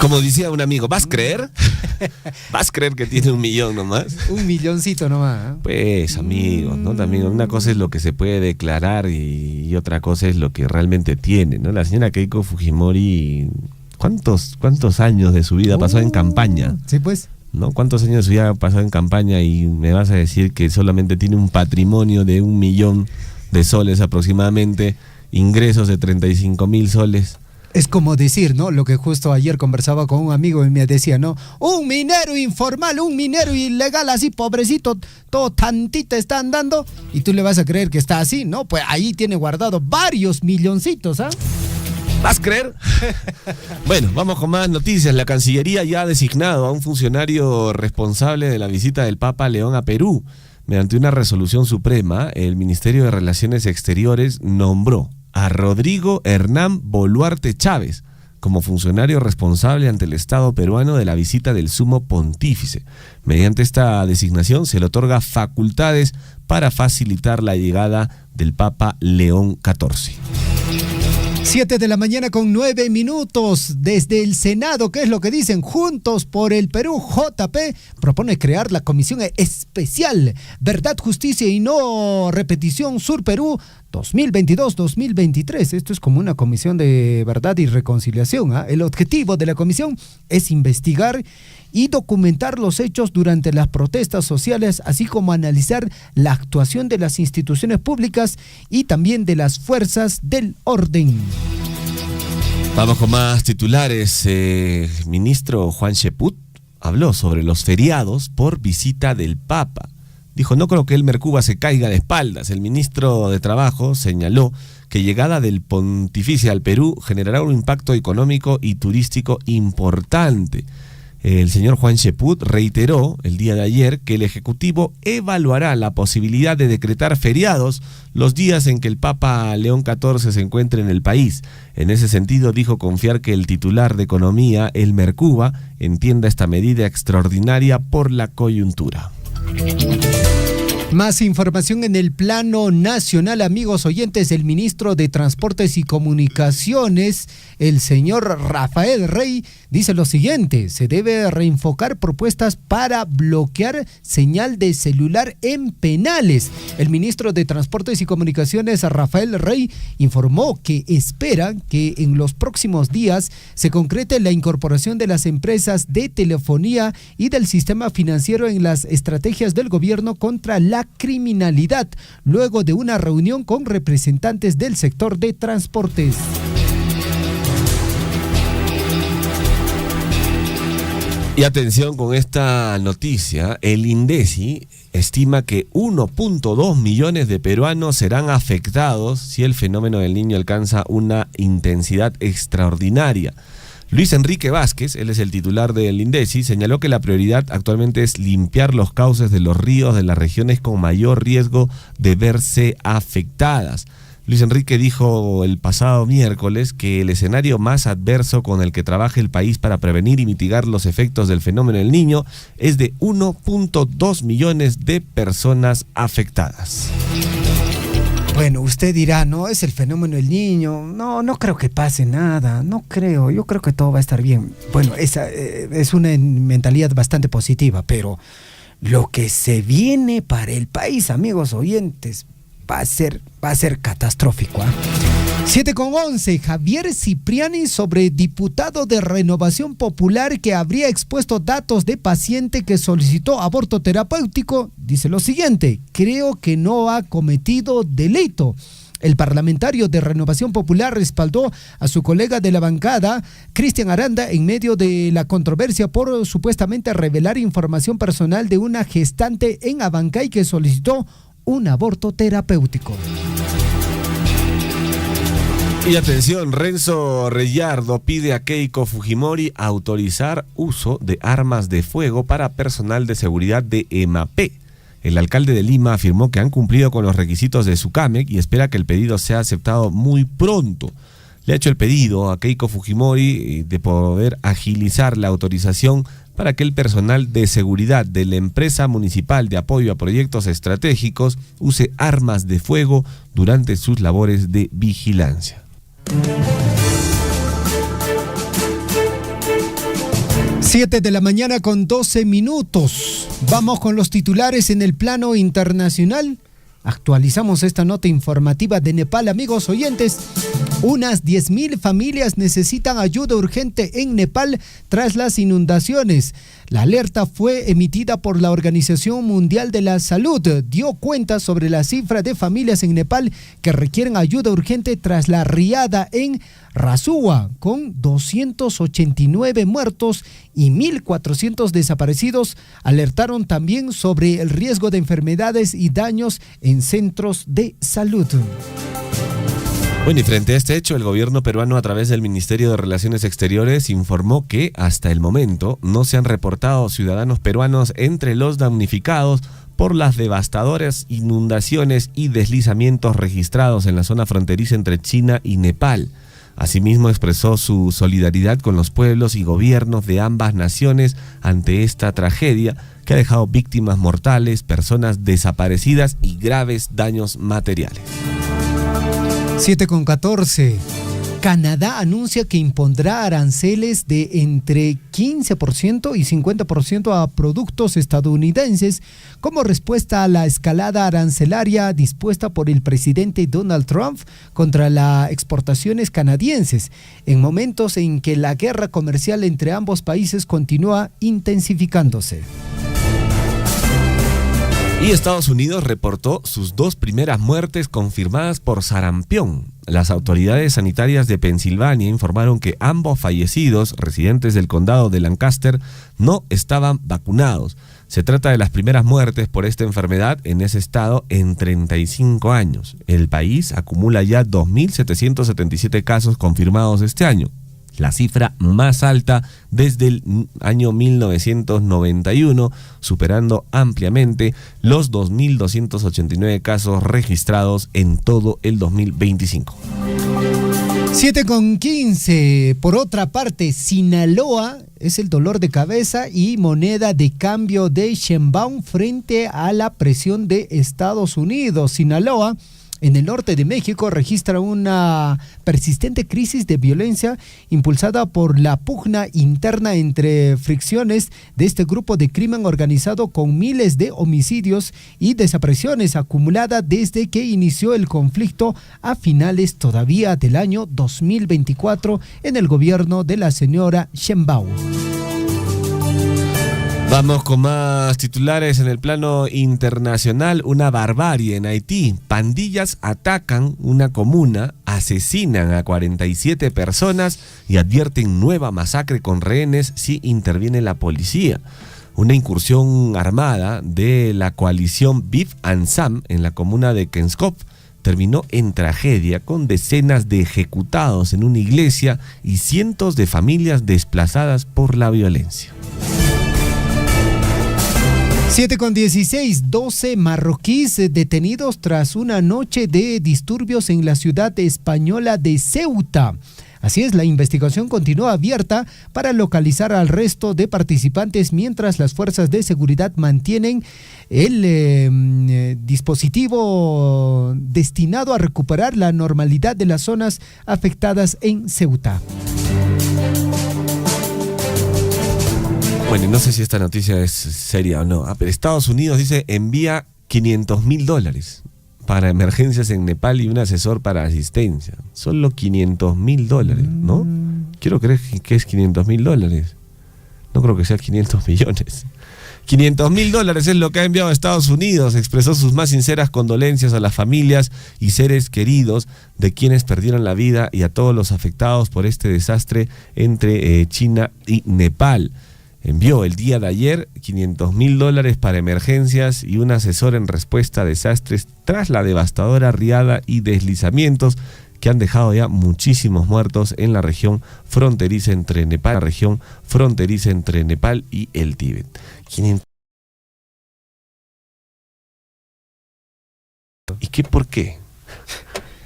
Como decía un amigo, ¿vas a creer? ¿Vas a creer que tiene 1 millón nomás? 1 milloncito nomás. Pues, amigos, ¿no? También una cosa es lo que se puede declarar y otra cosa es lo que realmente tiene, ¿no? La señora Keiko Fujimori, ¿cuántos años de su vida pasó en campaña? Sí, pues. ¿No? ¿Cuántos años de su vida pasó en campaña y me vas a decir que solamente tiene un patrimonio de 1 millón de soles aproximadamente, ingresos de 35.000 soles? Es como decir, ¿no? Lo que justo ayer conversaba con un amigo y me decía, ¿no? Un minero informal, un minero ilegal, así pobrecito, todo tantito está andando, y tú le vas a creer que está así, ¿no? Pues ahí tiene guardado varios milloncitos, ¿ah? ¿Vas a creer? Bueno, vamos con más noticias. La Cancillería ya ha designado a un funcionario responsable de la visita del Papa León a Perú. Mediante una resolución suprema, el Ministerio de Relaciones Exteriores nombró a Rodrigo Hernán Boluarte Chávez como funcionario responsable ante el Estado peruano de la visita del Sumo Pontífice. Mediante esta designación se le otorga facultades para facilitar la llegada del Papa León XIV. 7:09 desde el Senado. ¿Qué es lo que dicen? Juntos por el Perú, JP, propone crear la Comisión Especial Verdad, Justicia y No Repetición Sur Perú 2022-2023. Esto es como una comisión de verdad y reconciliación, ¿eh? El objetivo de la comisión es investigar y documentar los hechos durante las protestas sociales, así como analizar la actuación de las instituciones públicas y también de las fuerzas del orden. Vamos con más titulares. Ministro Juan Cheput habló sobre los feriados por visita del Papa. Dijo, no creo que el Mercuba se caiga de espaldas. El ministro de Trabajo señaló que llegada del pontificio al Perú generará un impacto económico y turístico importante. El señor Juan Cheput reiteró el día de ayer que el Ejecutivo evaluará la posibilidad de decretar feriados los días en que el Papa León XIV se encuentre en el país. En ese sentido, dijo confiar que el titular de Economía, Elmer Cuba, entienda esta medida extraordinaria por la coyuntura. Más información en el plano nacional, amigos oyentes. El ministro de Transportes y Comunicaciones, el señor Rafael Rey, dice lo siguiente: se debe reenfocar propuestas para bloquear señal de celular en penales. El ministro de Transportes y Comunicaciones, Rafael Rey, informó que espera que en los próximos días se concrete la incorporación de las empresas de telefonía y del sistema financiero en las estrategias del gobierno contra la criminalidad, luego de una reunión con representantes del sector de transportes. Y atención con esta noticia, el INDECI estima que 1.2 millones de peruanos serán afectados si el fenómeno del Niño alcanza una intensidad extraordinaria. Luis Enrique Vázquez, él es el titular del INDECI, señaló que la prioridad actualmente es limpiar los cauces de los ríos de las regiones con mayor riesgo de verse afectadas. Luis Enrique dijo el pasado miércoles que el escenario más adverso con el que trabaja el país para prevenir y mitigar los efectos del fenómeno del Niño es de 1.2 millones de personas afectadas. Bueno, usted dirá, no, es el fenómeno del Niño, no creo que pase nada, no creo, yo creo que todo va a estar bien. Bueno, esa es una mentalidad bastante positiva, pero lo que se viene para el país, amigos oyentes, va a ser catastrófico. 7:11, Javier Cipriani sobre diputado de Renovación Popular que habría expuesto datos de paciente que solicitó aborto terapéutico, dice lo siguiente: creo que no ha cometido delito. El parlamentario de Renovación Popular respaldó a su colega de la bancada, Cristian Aranda, en medio de la controversia por supuestamente revelar información personal de una gestante en Abancay que solicitó un aborto terapéutico. Y atención, Renzo Reyardo pide a Keiko Fujimori autorizar uso de armas de fuego para personal de seguridad de EMAPE. El alcalde de Lima afirmó que han cumplido con los requisitos de SUCAMEC y espera que el pedido sea aceptado muy pronto. Le ha hecho el pedido a Keiko Fujimori de poder agilizar la autorización para que el personal de seguridad de la empresa municipal de apoyo a proyectos estratégicos use armas de fuego durante sus labores de vigilancia. 7:12 a.m. Vamos con los titulares en el plano internacional. Actualizamos esta nota informativa de Nepal, amigos oyentes. Unas 10.000 familias necesitan ayuda urgente en Nepal tras las inundaciones. La alerta fue emitida por la Organización Mundial de la Salud. Dio cuenta sobre la cifra de familias en Nepal que requieren ayuda urgente tras la riada en Rasuwa, con 289 muertos y 1.400 desaparecidos. Alertaron también sobre el riesgo de enfermedades y daños en centros de salud. Bueno, y frente a este hecho, el gobierno peruano, a través del Ministerio de Relaciones Exteriores, informó que hasta el momento no se han reportado ciudadanos peruanos entre los damnificados por las devastadoras inundaciones y deslizamientos registrados en la zona fronteriza entre China y Nepal. Asimismo, expresó su solidaridad con los pueblos y gobiernos de ambas naciones ante esta tragedia que ha dejado víctimas mortales, personas desaparecidas y graves daños materiales. 7:14. Canadá anuncia que impondrá aranceles de entre 15% y 50% a productos estadounidenses como respuesta a la escalada arancelaria dispuesta por el presidente Donald Trump contra las exportaciones canadienses, en momentos en que la guerra comercial entre ambos países continúa intensificándose. Y Estados Unidos reportó sus 2 primeras muertes confirmadas por sarampión. las autoridades sanitarias de Pensilvania informaron que ambos fallecidos, residentes del condado de Lancaster, no estaban vacunados. Se trata de las primeras muertes por esta enfermedad en ese estado en 35 años. El país acumula ya 2.777 casos confirmados este año, la cifra más alta desde el año 1991, superando ampliamente los 2.289 casos registrados en todo el 2025. 7:15. Por otra parte, Sinaloa es el dolor de cabeza y moneda de cambio de Sheinbaum frente a la presión de Estados Unidos. Sinaloa, en el norte de México, registra una persistente crisis de violencia impulsada por la pugna interna entre fricciones de este grupo de crimen organizado, con miles de homicidios y desapariciones acumuladas desde que inició el conflicto a finales todavía del año 2024 en el gobierno de la señora Sheinbaum. Vamos con más titulares en el plano internacional. Una barbarie en Haití. Pandillas atacan una comuna, asesinan a 47 personas y advierten nueva masacre con rehenes si interviene la policía. Una incursión armada de la coalición Viv and Sam en la comuna de Kenskop terminó en tragedia, con decenas de ejecutados en una iglesia y cientos de familias desplazadas por la violencia. 7:16, 12 marroquíes detenidos tras una noche de disturbios en la ciudad española de Ceuta. Así es, la investigación continúa abierta para localizar al resto de participantes, mientras las fuerzas de seguridad mantienen el dispositivo destinado a recuperar la normalidad de las zonas afectadas en Ceuta. Bueno, no sé si esta noticia es seria o no, pero Estados Unidos dice envía $500,000 para emergencias en Nepal y un asesor para asistencia. Solo $500,000, ¿no? Quiero creer que es $500,000. No creo que sea 500 millones. $500,000 es lo que ha enviado a Estados Unidos. Expresó sus más sinceras condolencias a las familias y seres queridos de quienes perdieron la vida y a todos los afectados por este desastre entre China y Nepal. Envió el día de ayer $500,000 para emergencias y un asesor en respuesta a desastres tras la devastadora riada y deslizamientos que han dejado ya muchísimos muertos en la región fronteriza entre Nepal, y el Tíbet. ¿Y qué por qué?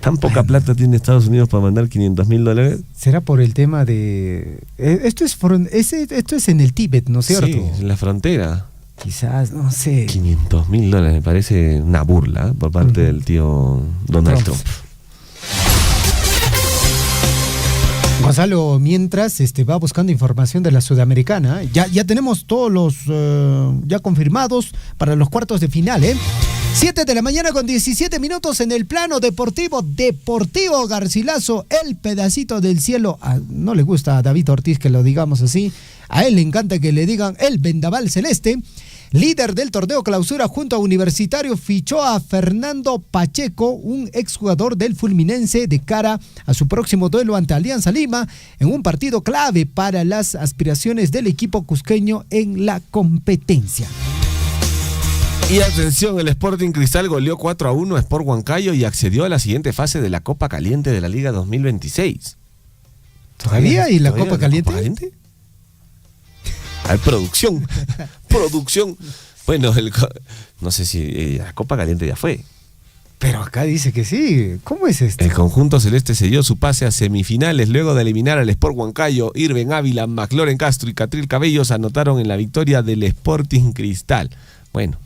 ¿Tan poca plata tiene Estados Unidos para mandar $500,000? ¿Será por el tema de...? Esto es en el Tíbet, ¿no es cierto? Sí, en la frontera. Quizás, no sé. $500,000 me parece una burla por parte del tío Donald Trump. Gonzalo, mientras va buscando información de la Sudamericana, ya tenemos todos los ya confirmados para los cuartos de final, 7:17 a.m. en el plano deportivo. Deportivo Garcilaso, el pedacito del cielo. No le gusta a David Ortiz que lo digamos así. A él le encanta que le digan el vendaval celeste. Líder del torneo clausura junto a Universitario, fichó a Fernando Pacheco, un exjugador del Fluminense, de cara a su próximo duelo ante Alianza Lima, en un partido clave para las aspiraciones del equipo cusqueño en la competencia. Y atención, el Sporting Cristal goleó 4-1 a Sport Huancayo y accedió a la siguiente fase de la Copa Caliente de la Liga 2026. ¿Todavía? ¿Y la Copa Caliente? A ver, producción. Bueno, no sé si la Copa Caliente ya fue. Pero acá dice que sí. ¿Cómo es esto? El conjunto celeste selló su pase a semifinales luego de eliminar al Sport Huancayo. Irben Ávila, McLoren Castro y Catril Cabellos anotaron en la victoria del Sporting Cristal. Bueno.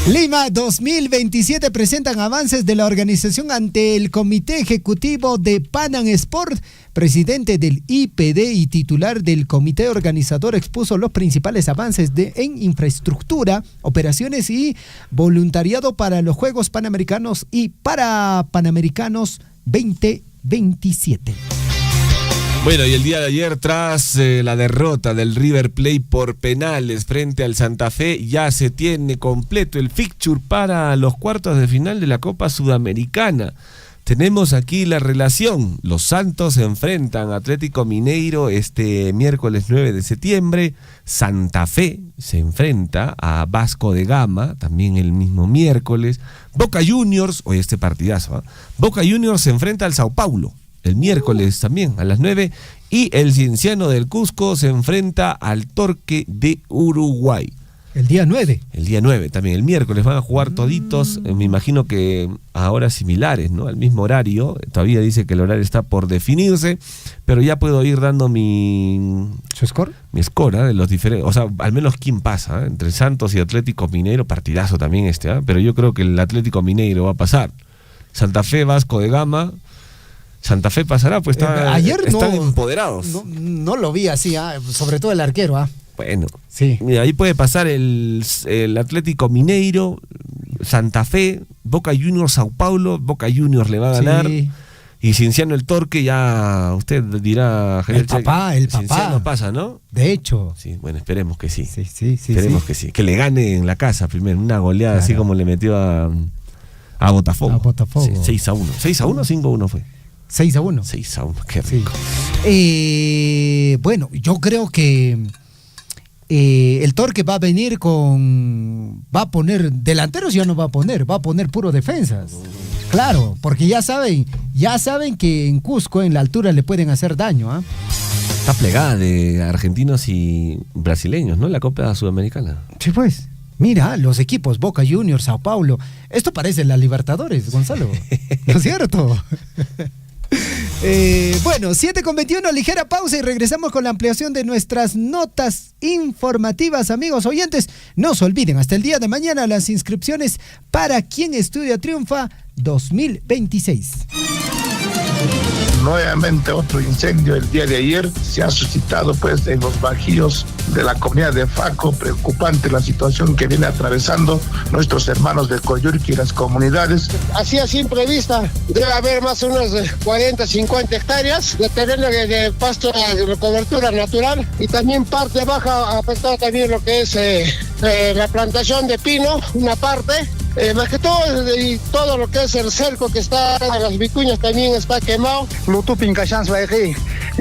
Lima 2027 presentan avances de la organización ante el Comité Ejecutivo de Panam Sport. Presidente del IPD y titular del comité organizador expuso los principales avances en infraestructura, operaciones y voluntariado para los Juegos Panamericanos y para Panamericanos 2027. Bueno, y el día de ayer, tras la derrota del River Plate por penales frente al Santa Fe, ya se tiene completo el fixture para los cuartos de final de la Copa Sudamericana. Tenemos aquí la relación. Los Santos se enfrentan a Atlético Mineiro este miércoles 9 de septiembre. Santa Fe se enfrenta a Vasco de Gama, también el mismo miércoles. Boca Juniors, hoy este partidazo, Boca Juniors se enfrenta al Sao Paulo, el miércoles también a las 9. Y el Cienciano del Cusco se enfrenta al Torque de Uruguay. El día 9. El día 9 también, el miércoles van a jugar toditos, me imagino que a horas similares, ¿no? Al mismo horario, todavía dice que el horario está por definirse, pero ya puedo ir dando ¿Su score? Mi score, de los diferentes, o sea, al menos quién pasa, entre Santos y Atlético Mineiro, partidazo también pero yo creo que el Atlético Mineiro va a pasar. Santa Fe, Vasco de Gama. Santa Fe pasará, pues están empoderados. No lo vi así, sobre todo el arquero. Bueno, sí. Mira, ahí puede pasar el Atlético Mineiro, Santa Fe, Boca Juniors, Sao Paulo. Boca Juniors le va a ganar. Sí. Y Cienciano el Torque, ya usted dirá... El papá. Cienciano pasa, ¿no? De hecho. Sí, bueno, esperemos que sí. Sí. Esperemos que sí. Que le gane en la casa primero, una goleada, claro, así como le metió a Botafogo. A Botafogo. Sí, 6-1. 6-1 o 5-1 fue. 6-1. 6-1, qué rico. Sí. Bueno, yo creo que el Torque va a venir va a poner delanteros, ya no va a poner puro defensas. Claro, porque ya saben que en Cusco, en la altura, le pueden hacer daño. Está plegada de argentinos y brasileños, ¿no? La Copa Sudamericana. Sí, pues. Mira, los equipos Boca Juniors, Sao Paulo, esto parece la Libertadores, Gonzalo. ¿No es cierto? Bueno, 7:21, ligera pausa y regresamos con la ampliación de nuestras notas informativas, amigos oyentes. No se olviden, hasta el día de mañana las inscripciones para Quien Estudia Triunfa 2026. Nuevamente otro incendio el día de ayer se ha suscitado pues en los bajíos de la comunidad de Faco. Preocupante la situación que viene atravesando nuestros hermanos de Coyurqui y las comunidades. Así a simple vista debe haber más o menos 40-50 hectáreas de terreno de pasto de cobertura natural, y también parte baja afectada también lo que es la plantación de pino, una parte. Más que todo, y todo lo que es el cerco que está en las vicuñas también está quemado. Lutupin Cachans en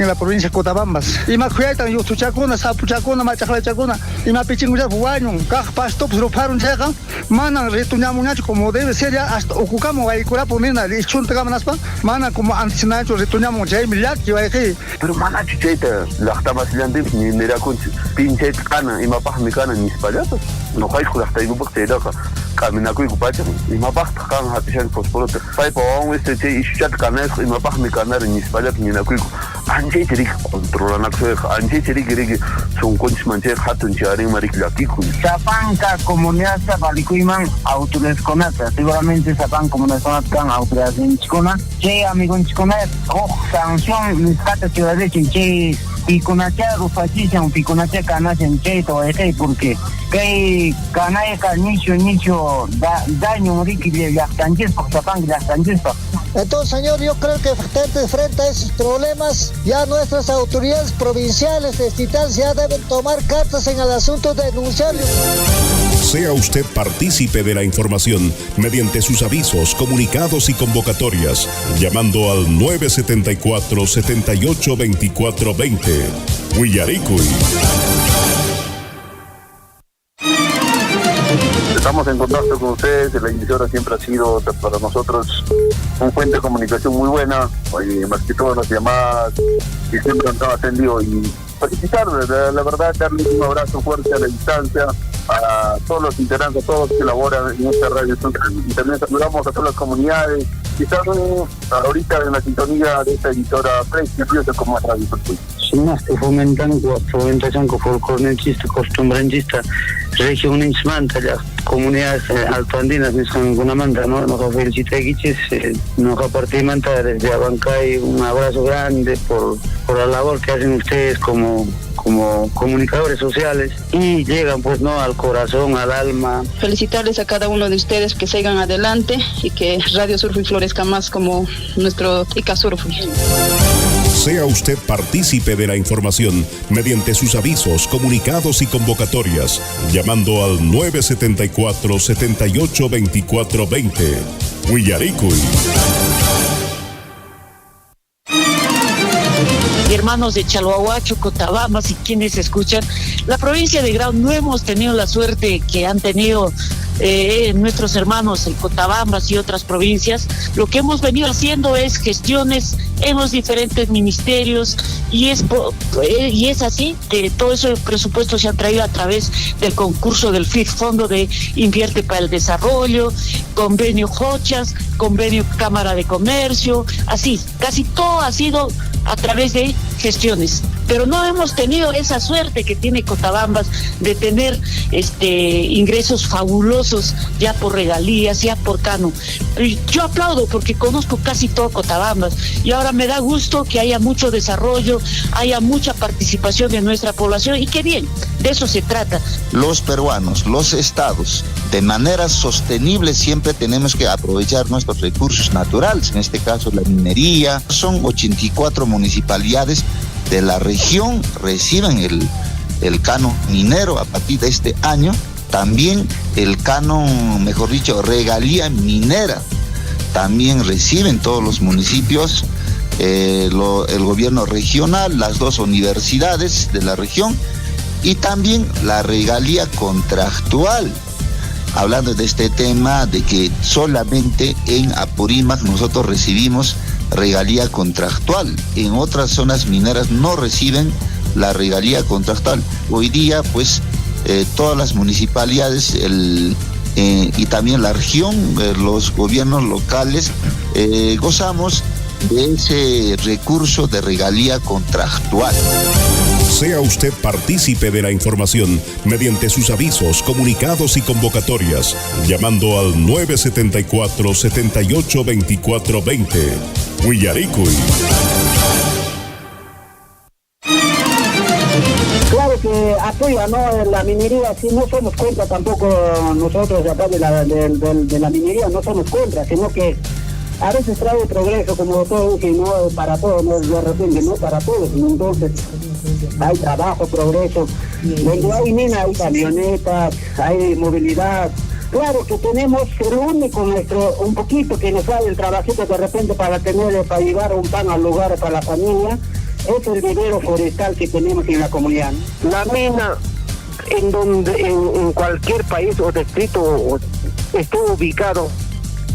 la provincia de Cotabambas. Y más cuidan yo chacuna, sapu chacuna, machacla chacuna, y más pichinguya guaño, caj pasto, pues roparon checa, manan retuñamuñacho como debe ser ya hasta ocupamos ahí cura ponena, y chunta gamanaspa, mana como antinacho retuñamu chay milak que va aquí. Pero mana chicheta, la estaba silando ni mira con pinche cana y mapaj mi cana ni spalato. No hay con hasta ibu porque era camina con cupacha y mapaj kan hatishan fosforote. Pai pawang este che ishat kana y mapaj mi cana ni spalato ni na kuiku. Anje chiri controla na kse anje chiri giri son conch manche hatun chari marik lakiku. Sapanca comunidad sapalikuiman autores conata. Seguramente sapan comunidad conatan autores en chicona. Che amigo en chicona sanción mis cata ciudad de che piconacha rufachicha un piconacha canacha en che todo este porque que canaya nicho daño riqui de las tanjes por sapan las tanjes. Entonces, señor, yo creo que frente a esos problemas, ya nuestras autoridades provinciales de Titán ya deben tomar cartas en el asunto de denunciarlo. Sea usted partícipe de la información mediante sus avisos, comunicados y convocatorias, llamando al 974-782420. Huillaricuy. Estamos en contacto con ustedes, la emisora siempre ha sido para nosotros un fuente de comunicación muy buena, más que todo las llamadas, y siempre nos han atendido y felicitar, la verdad, darle un abrazo fuerte a la distancia, a todos los integrantes, a todos los que laboran en esta radio, y también saludamos a todas las comunidades que están ahorita en la sintonía de esta emisora prestigiosa como es Radio Surcuy. Fomentación folclorista, costumbrista, regionismanta, las comunidades altoandinas, Gunamanta, ¿no? Nos felicita nos partimenta desde Abancay, un abrazo grande por la labor que hacen ustedes como comunicadores sociales y llegan pues no al corazón, al alma. Felicitarles a cada uno de ustedes que sigan adelante y que Radio Surfuy florezca más como nuestro Ica Surfuy. Sea usted partícipe de la información mediante sus avisos, comunicados y convocatorias, llamando al 974-782420. Huillaricuy. hermanos de Chalhuahuacho, Cotabambas y quienes escuchan. La provincia de Grau no hemos tenido la suerte que han tenido nuestros hermanos en Cotabambas y otras provincias. Lo que hemos venido haciendo es gestiones en los diferentes ministerios y es así, todo ese presupuesto se ha traído a través del concurso del FIF, Fondo de Invierte para el Desarrollo, convenio Jochas, convenio Cámara de Comercio, así, casi todo ha sido a través de gestiones, pero no hemos tenido esa suerte que tiene Cotabambas de tener ingresos fabulosos ya por regalías, ya por cano. Yo aplaudo porque conozco casi todo Cotabambas y ahora me da gusto que haya mucho desarrollo, haya mucha participación de nuestra población y qué bien, de eso se trata. Los peruanos, los estados, de manera sostenible siempre tenemos que aprovechar nuestros recursos naturales, en este caso la minería. Son 84 municipalidades de la región reciben el canon minero a partir de este año, también el canon, mejor dicho, regalía minera, también reciben todos los municipios, el gobierno regional, las 2 universidades de la región y también la regalía contractual. Hablando de este tema de que solamente en Apurímac nosotros recibimos regalía contractual, en otras zonas mineras no reciben la regalía contractual. Hoy día pues todas las municipalidades y también la región, los gobiernos locales gozamos de ese recurso de regalía contractual. Sea usted partícipe de la información mediante sus avisos, comunicados y convocatorias, llamando al 974-782420. Huillaricuy. Claro que apoya, ¿no? La minería, sí, no somos contra tampoco nosotros de acá de la minería, no somos contra, sino que a veces trae progreso, como todo, que no para todos, no de repente, no para todos, entonces hay trabajo, progreso, donde hay mina, hay camionetas, hay movilidad. Claro que tenemos, se reúne con un poquito que nos sale el trabajito de repente para llevar un pan al lugar para la familia, es el vivero forestal que tenemos en la comunidad. La mina, en cualquier país o distrito esté ubicado,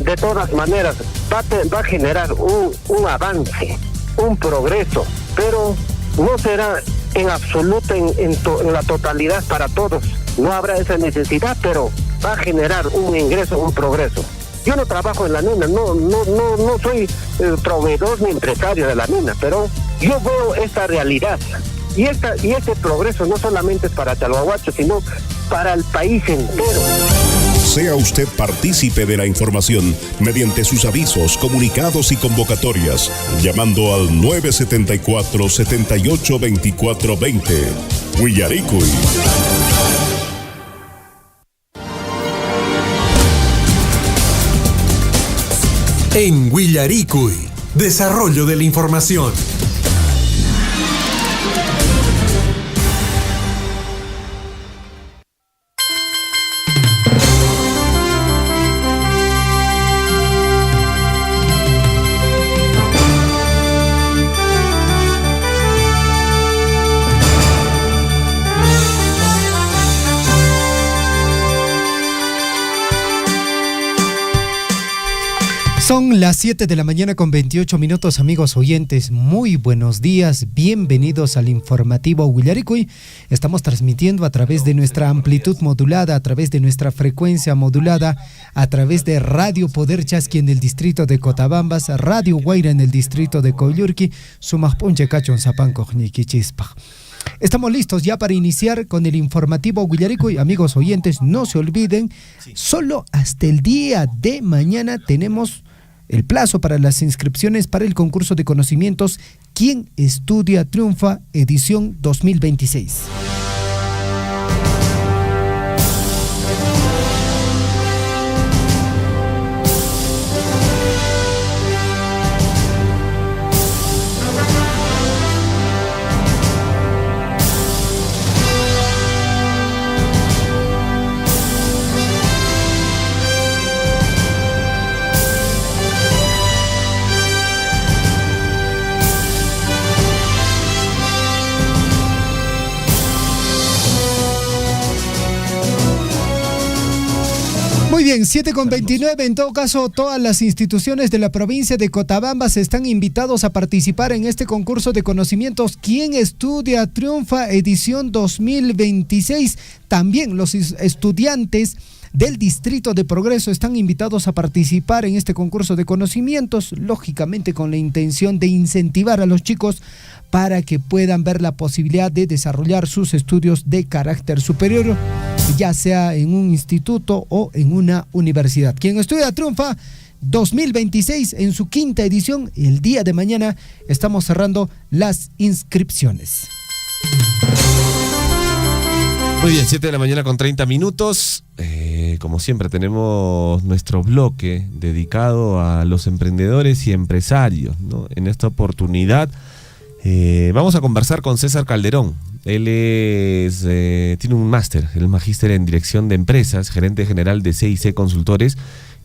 de todas maneras va a generar un avance, un progreso, pero no será en absoluto en la totalidad para todos. No habrá esa necesidad, pero va a generar un ingreso, un progreso. Yo no trabajo en la mina, no soy proveedor ni empresario de la mina, pero yo veo esta realidad y este progreso no solamente es para Chalhuahuacho, sino para el país entero. Sea usted partícipe de la información mediante sus avisos, comunicados y convocatorias, llamando al 974-782420. Huillaricuy. En Huillaricuy, desarrollo de la información. Son las 7 de la mañana con 28 minutos, amigos oyentes. Muy buenos días, bienvenidos al informativo Huillaricuy. Estamos transmitiendo a través de nuestra amplitud modulada, a través de nuestra frecuencia modulada, a través de Radio Poder Chasqui en el distrito de Cotabambas, Radio Guaira en el distrito de Coyurqui, Sumajpunche Cachon Zapanco Chispa. Estamos listos ya para iniciar con el informativo Huillaricuy. Amigos oyentes, no se olviden, solo hasta el día de mañana tenemos el plazo para las inscripciones para el concurso de conocimientos ¿Quién estudia triunfa? Edición 2026. Muy bien, 7:29. En todo caso, todas las instituciones de la provincia de Cotabambas están invitados a participar en este concurso de conocimientos ¿Quién estudia triunfa? Edición 2026. También los estudiantes del Distrito de Progreso están invitados a participar en este concurso de conocimientos, lógicamente con la intención de incentivar a los chicos para que puedan ver la posibilidad de desarrollar sus estudios de carácter superior, ya sea en un instituto o en una universidad. Quien estudia triunfa 2026 en su 5ª edición. El día de mañana estamos cerrando las inscripciones. Muy bien, 7 de la mañana con 30 minutos. Como siempre tenemos nuestro bloque dedicado a los emprendedores y empresarios, ¿no? En esta oportunidad vamos a conversar con César Calderón. Él tiene un máster, el magíster en dirección de empresas, gerente general de C&C Consultores,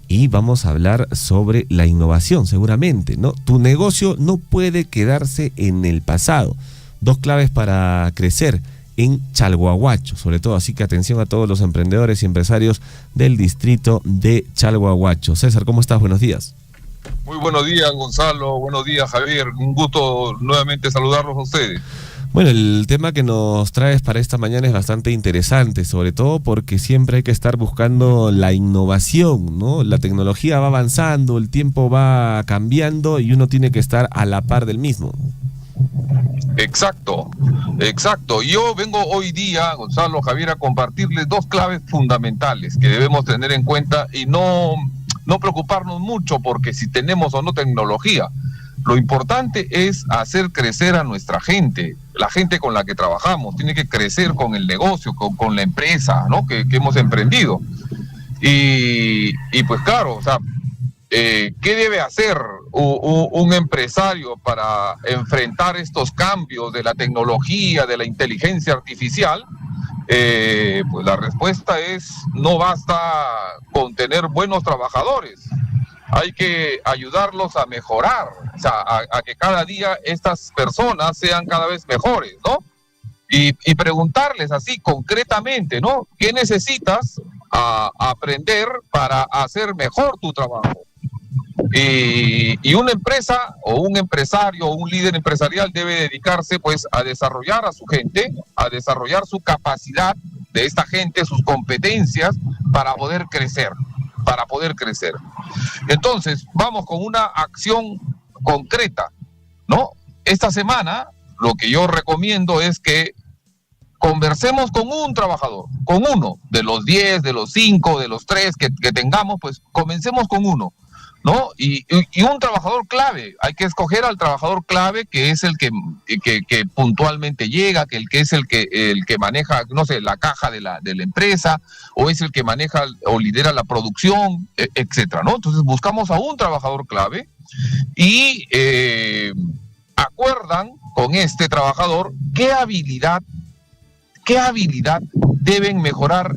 y vamos a hablar sobre la innovación, seguramente, ¿no? Tu negocio no puede quedarse en el pasado. 2 claves para crecer en Chalhuahuacho, sobre todo, así que atención a todos los emprendedores y empresarios del distrito de Chalhuahuacho. César, ¿cómo estás? Buenos días. Muy buenos días, Gonzalo. Buenos días, Javier. Un gusto nuevamente saludarlos a ustedes. Bueno, el tema que nos traes para esta mañana es bastante interesante, sobre todo porque siempre hay que estar buscando la innovación, ¿no? La tecnología va avanzando, el tiempo va cambiando y uno tiene que estar a la par del mismo. Exacto. Yo vengo hoy día, Gonzalo, Javier, a compartirles 2 claves fundamentales que debemos tener en cuenta y no preocuparnos mucho porque si tenemos o no tecnología. Lo importante es hacer crecer a nuestra gente, la gente con la que trabajamos, tiene que crecer con el negocio, con la empresa, ¿no? que hemos emprendido. Y pues claro, o sea, ¿qué debe hacer un empresario para enfrentar estos cambios de la tecnología, de la inteligencia artificial? Pues la respuesta es: no basta con tener buenos trabajadores, hay que ayudarlos a mejorar, o sea, a que cada día estas personas sean cada vez mejores, ¿no? Y preguntarles así concretamente, ¿no? ¿Qué necesitas aprender para hacer mejor tu trabajo? Y una empresa o un empresario o un líder empresarial debe dedicarse pues a desarrollar a su gente, a desarrollar su capacidad de esta gente, sus competencias para poder crecer. Entonces, vamos con una acción concreta, ¿no? Esta semana lo que yo recomiendo es que conversemos con un trabajador, con uno, de los 10, de los 5, de los 3 que tengamos, pues comencemos con uno, ¿no? Y un trabajador clave, hay que escoger al trabajador clave que es el que puntualmente llega, que es el que maneja, no sé, la caja de la empresa, o es el que maneja o lidera la producción, etcétera, ¿no? Entonces buscamos a un trabajador clave y acuerdan con este trabajador qué habilidad debe mejorar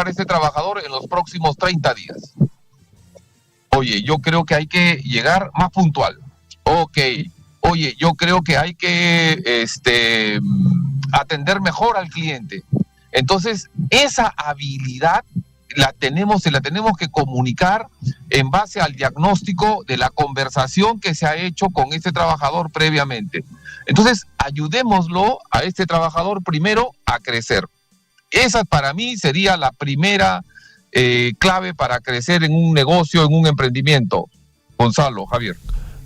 este trabajador en los próximos 30 días. Oye, yo creo que hay que llegar más puntual. Ok. Oye, yo creo que hay que atender mejor al cliente. Entonces, esa habilidad la tenemos que comunicar en base al diagnóstico de la conversación que se ha hecho con este trabajador previamente. Entonces, ayudémoslo a este trabajador primero a crecer. Esa para mí sería la primera clave para crecer en un negocio, en un emprendimiento. Gonzalo, Javier.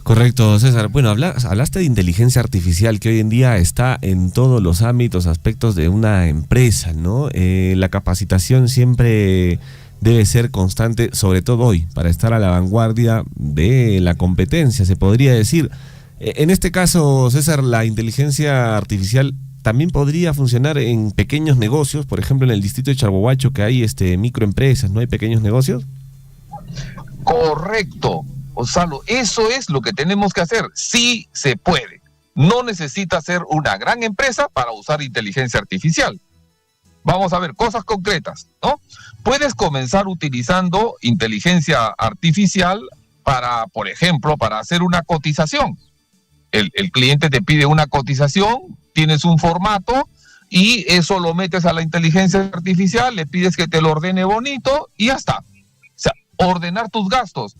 Correcto, César. Bueno, hablaste de inteligencia artificial que hoy en día está en todos los ámbitos, aspectos de una empresa, ¿no? La capacitación siempre debe ser constante, sobre todo hoy, para estar a la vanguardia de la competencia, se podría decir. En este caso, César, la inteligencia artificial también podría funcionar en pequeños negocios, por ejemplo, en el distrito de Chalhuahuacho, que hay microempresas, ¿no hay pequeños negocios? Correcto, Gonzalo, eso es lo que tenemos que hacer. Sí se puede. No necesita ser una gran empresa para usar inteligencia artificial. Vamos a ver cosas concretas, ¿no? Puedes comenzar utilizando inteligencia artificial para, por ejemplo, para hacer una cotización. El cliente te pide una cotización, tienes un formato y eso lo metes a la inteligencia artificial, le pides que te lo ordene bonito y ya está. ordenar tus gastos.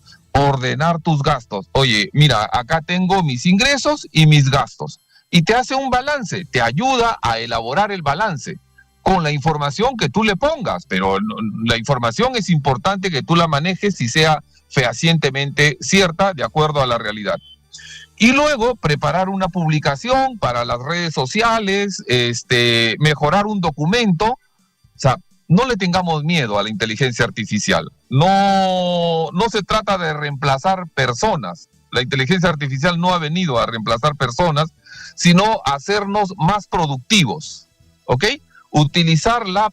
Oye, mira, acá tengo mis ingresos y mis gastos. Y te hace un balance, te ayuda a elaborar el balance con la información que tú le pongas, pero la información es importante que tú la manejes y sea fehacientemente cierta de acuerdo a la realidad. Y luego preparar una publicación para las redes sociales, mejorar un documento. O sea, no le tengamos miedo a la inteligencia artificial. No se trata de reemplazar personas. La inteligencia artificial no ha venido a reemplazar personas, sino a hacernos más productivos, ¿ok? Utilizarla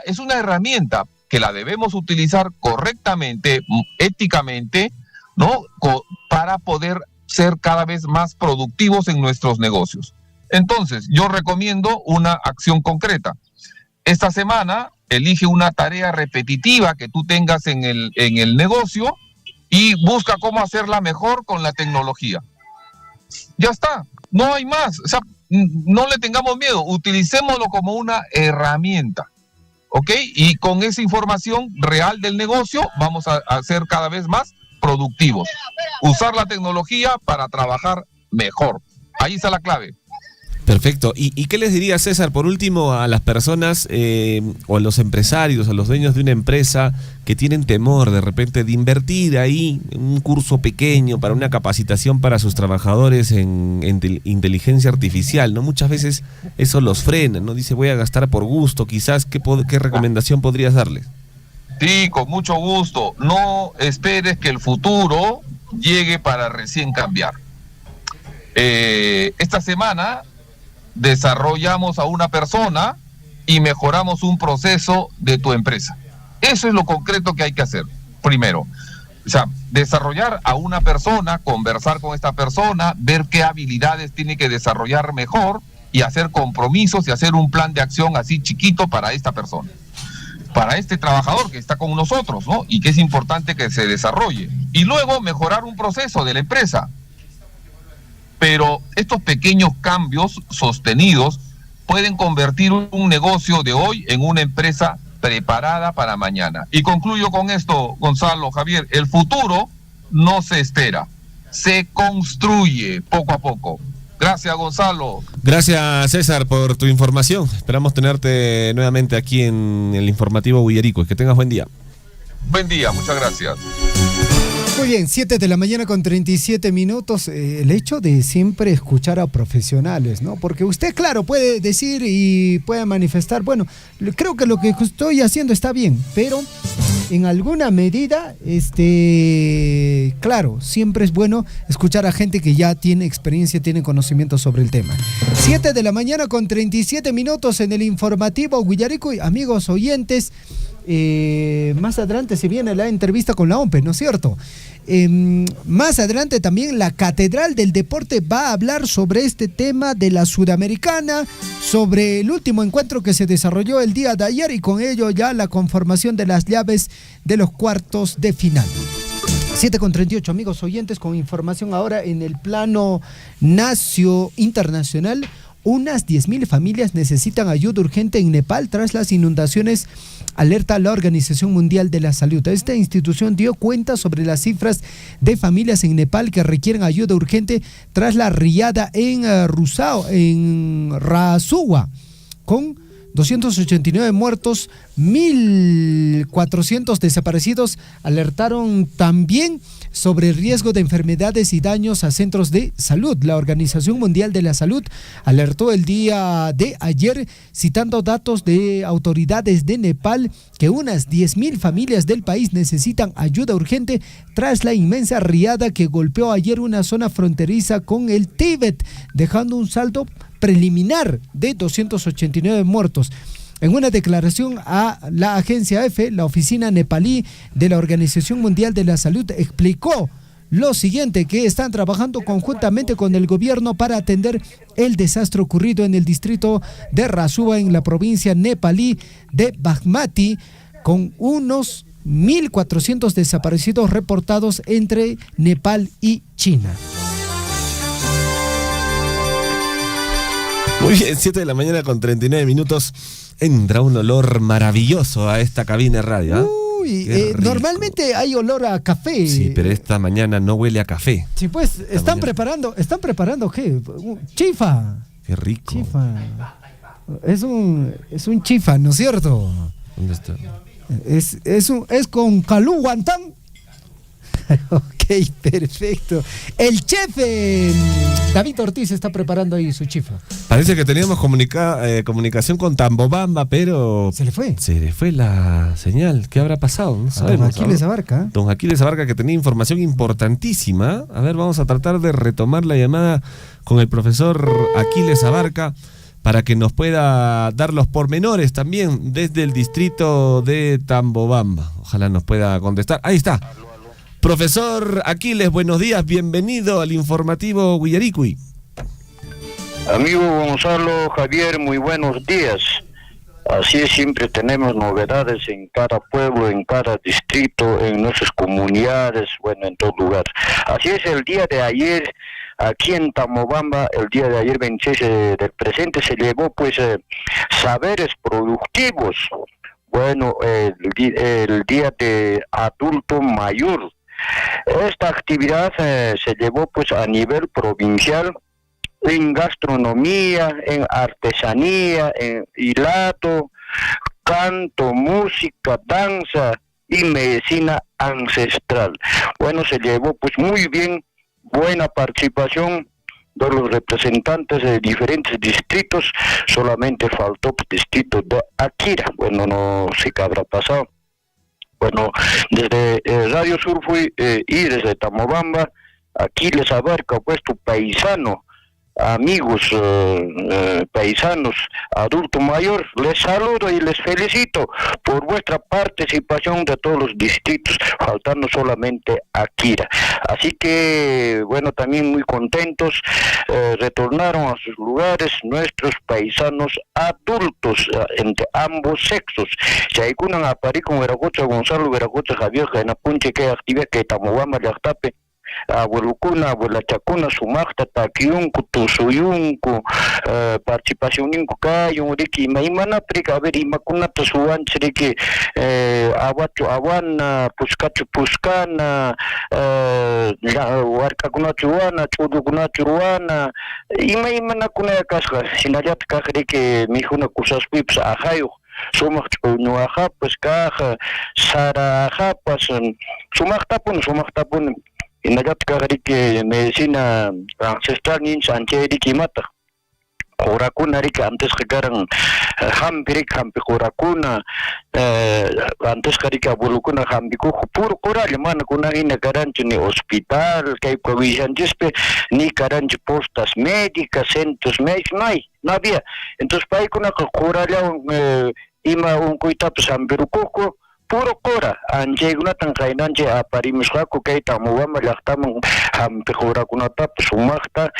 es una herramienta que la debemos utilizar correctamente, éticamente, ¿no? Para poder ser cada vez más productivos en nuestros negocios. Entonces, yo recomiendo una acción concreta. Esta semana, elige una tarea repetitiva que tú tengas en el negocio y busca cómo hacerla mejor con la tecnología. Ya está, no hay más. O sea, no le tengamos miedo, utilicémoslo como una herramienta, ¿ok? Y con esa información real del negocio vamos a ser cada vez más productivos. Usar la tecnología para trabajar mejor. Ahí está la clave. Perfecto. ¿Y qué les diría, César, por último, a las personas o a los empresarios, a los dueños de una empresa que tienen temor de repente de invertir ahí en un curso pequeño para una capacitación para sus trabajadores en inteligencia artificial, ¿no? Muchas veces eso los frena, ¿no? Dice, voy a gastar por gusto, quizás, ¿qué recomendación podrías darles? Sí, con mucho gusto. No esperes que el futuro llegue para recién cambiar. Esta semana desarrollamos a una persona y mejoramos un proceso de tu empresa. Eso es lo concreto que hay que hacer. Primero, o sea, desarrollar a una persona, conversar con esta persona, ver qué habilidades tiene que desarrollar mejor y hacer compromisos y hacer un plan de acción así chiquito para esta persona, para este trabajador que está con nosotros, ¿no? Y que es importante que se desarrolle. Y luego mejorar un proceso de la empresa. Pero estos pequeños cambios sostenidos pueden convertir un negocio de hoy en una empresa preparada para mañana. Y concluyo con esto, Gonzalo, Javier, el futuro no se espera, se construye poco a poco. Gracias, Gonzalo. Gracias, César, por tu información. Esperamos tenerte nuevamente aquí en el informativo Huillarico. Que tengas buen día. Buen día, muchas gracias. Muy bien, 7 de la mañana con 37 minutos. El hecho de siempre escuchar a profesionales, ¿no? Porque usted, claro, puede decir y puede manifestar, bueno, creo que lo que estoy haciendo está bien, pero en alguna medida, claro, siempre es bueno escuchar a gente que ya tiene experiencia, tiene conocimiento sobre el tema. 7 de la mañana con 37 minutos en el informativo Huillarico. Amigos oyentes, más adelante se viene la entrevista con la OMPE, ¿no es cierto? Más adelante también la Catedral del Deporte va a hablar sobre este tema de la Sudamericana, sobre el último encuentro que se desarrolló el día de ayer y con ello ya la conformación de las llaves de los cuartos de final. 7:38, amigos oyentes, con información ahora en el plano internacional. Unas 10.000 familias necesitan ayuda urgente en Nepal tras las inundaciones, alerta la Organización Mundial de la Salud. Esta institución dio cuenta sobre las cifras de familias en Nepal que requieren ayuda urgente tras la riada en Rasuwa, con 289 muertos, 1.400 desaparecidos. Alertaron también sobre el riesgo de enfermedades y daños a centros de salud. La Organización Mundial de la Salud alertó el día de ayer, citando datos de autoridades de Nepal, que unas 10.000 familias del país necesitan ayuda urgente tras la inmensa riada que golpeó ayer una zona fronteriza con el Tíbet, dejando un saldo preliminar de 289 muertos. En una declaración a la agencia EFE, la oficina nepalí de la Organización Mundial de la Salud explicó lo siguiente, que están trabajando conjuntamente con el gobierno para atender el desastre ocurrido en el distrito de Rasuwa en la provincia nepalí de Bagmati, con unos 1.400 desaparecidos reportados entre Nepal y China. Muy bien, 7 de la mañana con 39 minutos. Entra un olor maravilloso a esta cabina de radio, ¿eh? Uy, Qué rico. normalmente hay olor a café. Sí, pero esta mañana no huele a café. Sí, pues están preparando ¿qué? Chifa. Qué rico. Chifa. Es un chifa, ¿no es cierto? ¿Dónde está? Es con calú guantán. Ok, perfecto. El chef David Ortiz está preparando ahí su chifa. Parece que teníamos comunicación con Tambobamba, pero... ¿Se le fue? Se le fue la señal. ¿Qué habrá pasado? No sabemos. Don Aquiles Abarca. Don Aquiles Abarca, que tenía información importantísima. A ver, vamos a tratar de retomar la llamada con el profesor Aquiles Abarca para que nos pueda dar los pormenores también desde el distrito de Tambobamba. Ojalá nos pueda contestar. Ahí está. Profesor Aquiles, buenos días, bienvenido al informativo Willaricui. Amigo Gonzalo, Javier, muy buenos días. Así es, siempre tenemos novedades en cada pueblo, en cada distrito, en nuestras comunidades, bueno, en todo lugar. Así es, el día de ayer, aquí en Tambobamba, el día de ayer 26 del presente, se llevó pues saberes productivos. Bueno, el día de adulto mayor. Esta actividad se llevó pues a nivel provincial en gastronomía, en artesanía, en hilado, canto, música, danza y medicina ancestral. Bueno, se llevó pues muy bien, buena participación de los representantes de diferentes distritos, solamente faltó el distrito de Akira. Bueno, no sé qué habrá pasado. Bueno, desde Radio Sur fui y desde Tambobamba, Aquiles Abarca, pues tu paisano, amigos paisanos, adulto mayor, les saludo y les felicito por vuestra participación de todos los distritos, faltando solamente Akira. Así que, bueno, también muy contentos, retornaron a sus lugares nuestros paisanos adultos entre ambos sexos. Si hay una apari con Veracocha Gonzalo, Veracocha Javier, Janapunche, que actividad que Tambobamba, Yactape, abuelukuna, abuela chakuna, sumaqta, takiunku, tusuyunku, participación ninku kayun, riki, imana prika, a ver, imakunata suwanchi, riki, awachu awana, puskachu puskana, warkakunachu wana, chudukunachu ruana, imana kunaya kasqa, sinallata kaq riki, mijuna kusaspipas ajayuq, sumaqchu ñuajapas kaq, sara ajapas, sumaqtapun, Inagat que medicina ancestral ni sanche kimata. Corakuna rica antes que eran hampirik hampi corakuna antes que rica bulukuna hampiku puro coral mana kuna ina garancho ni hospital que provision ni garancho postas médicas centros médicos no había. Entonces para kuna coral ima un cuitapo hampirukuko puro cora anje una tan kainanje aparimisqa kay Tambobamba llaqtaman hampiqurakunatapas sumaqta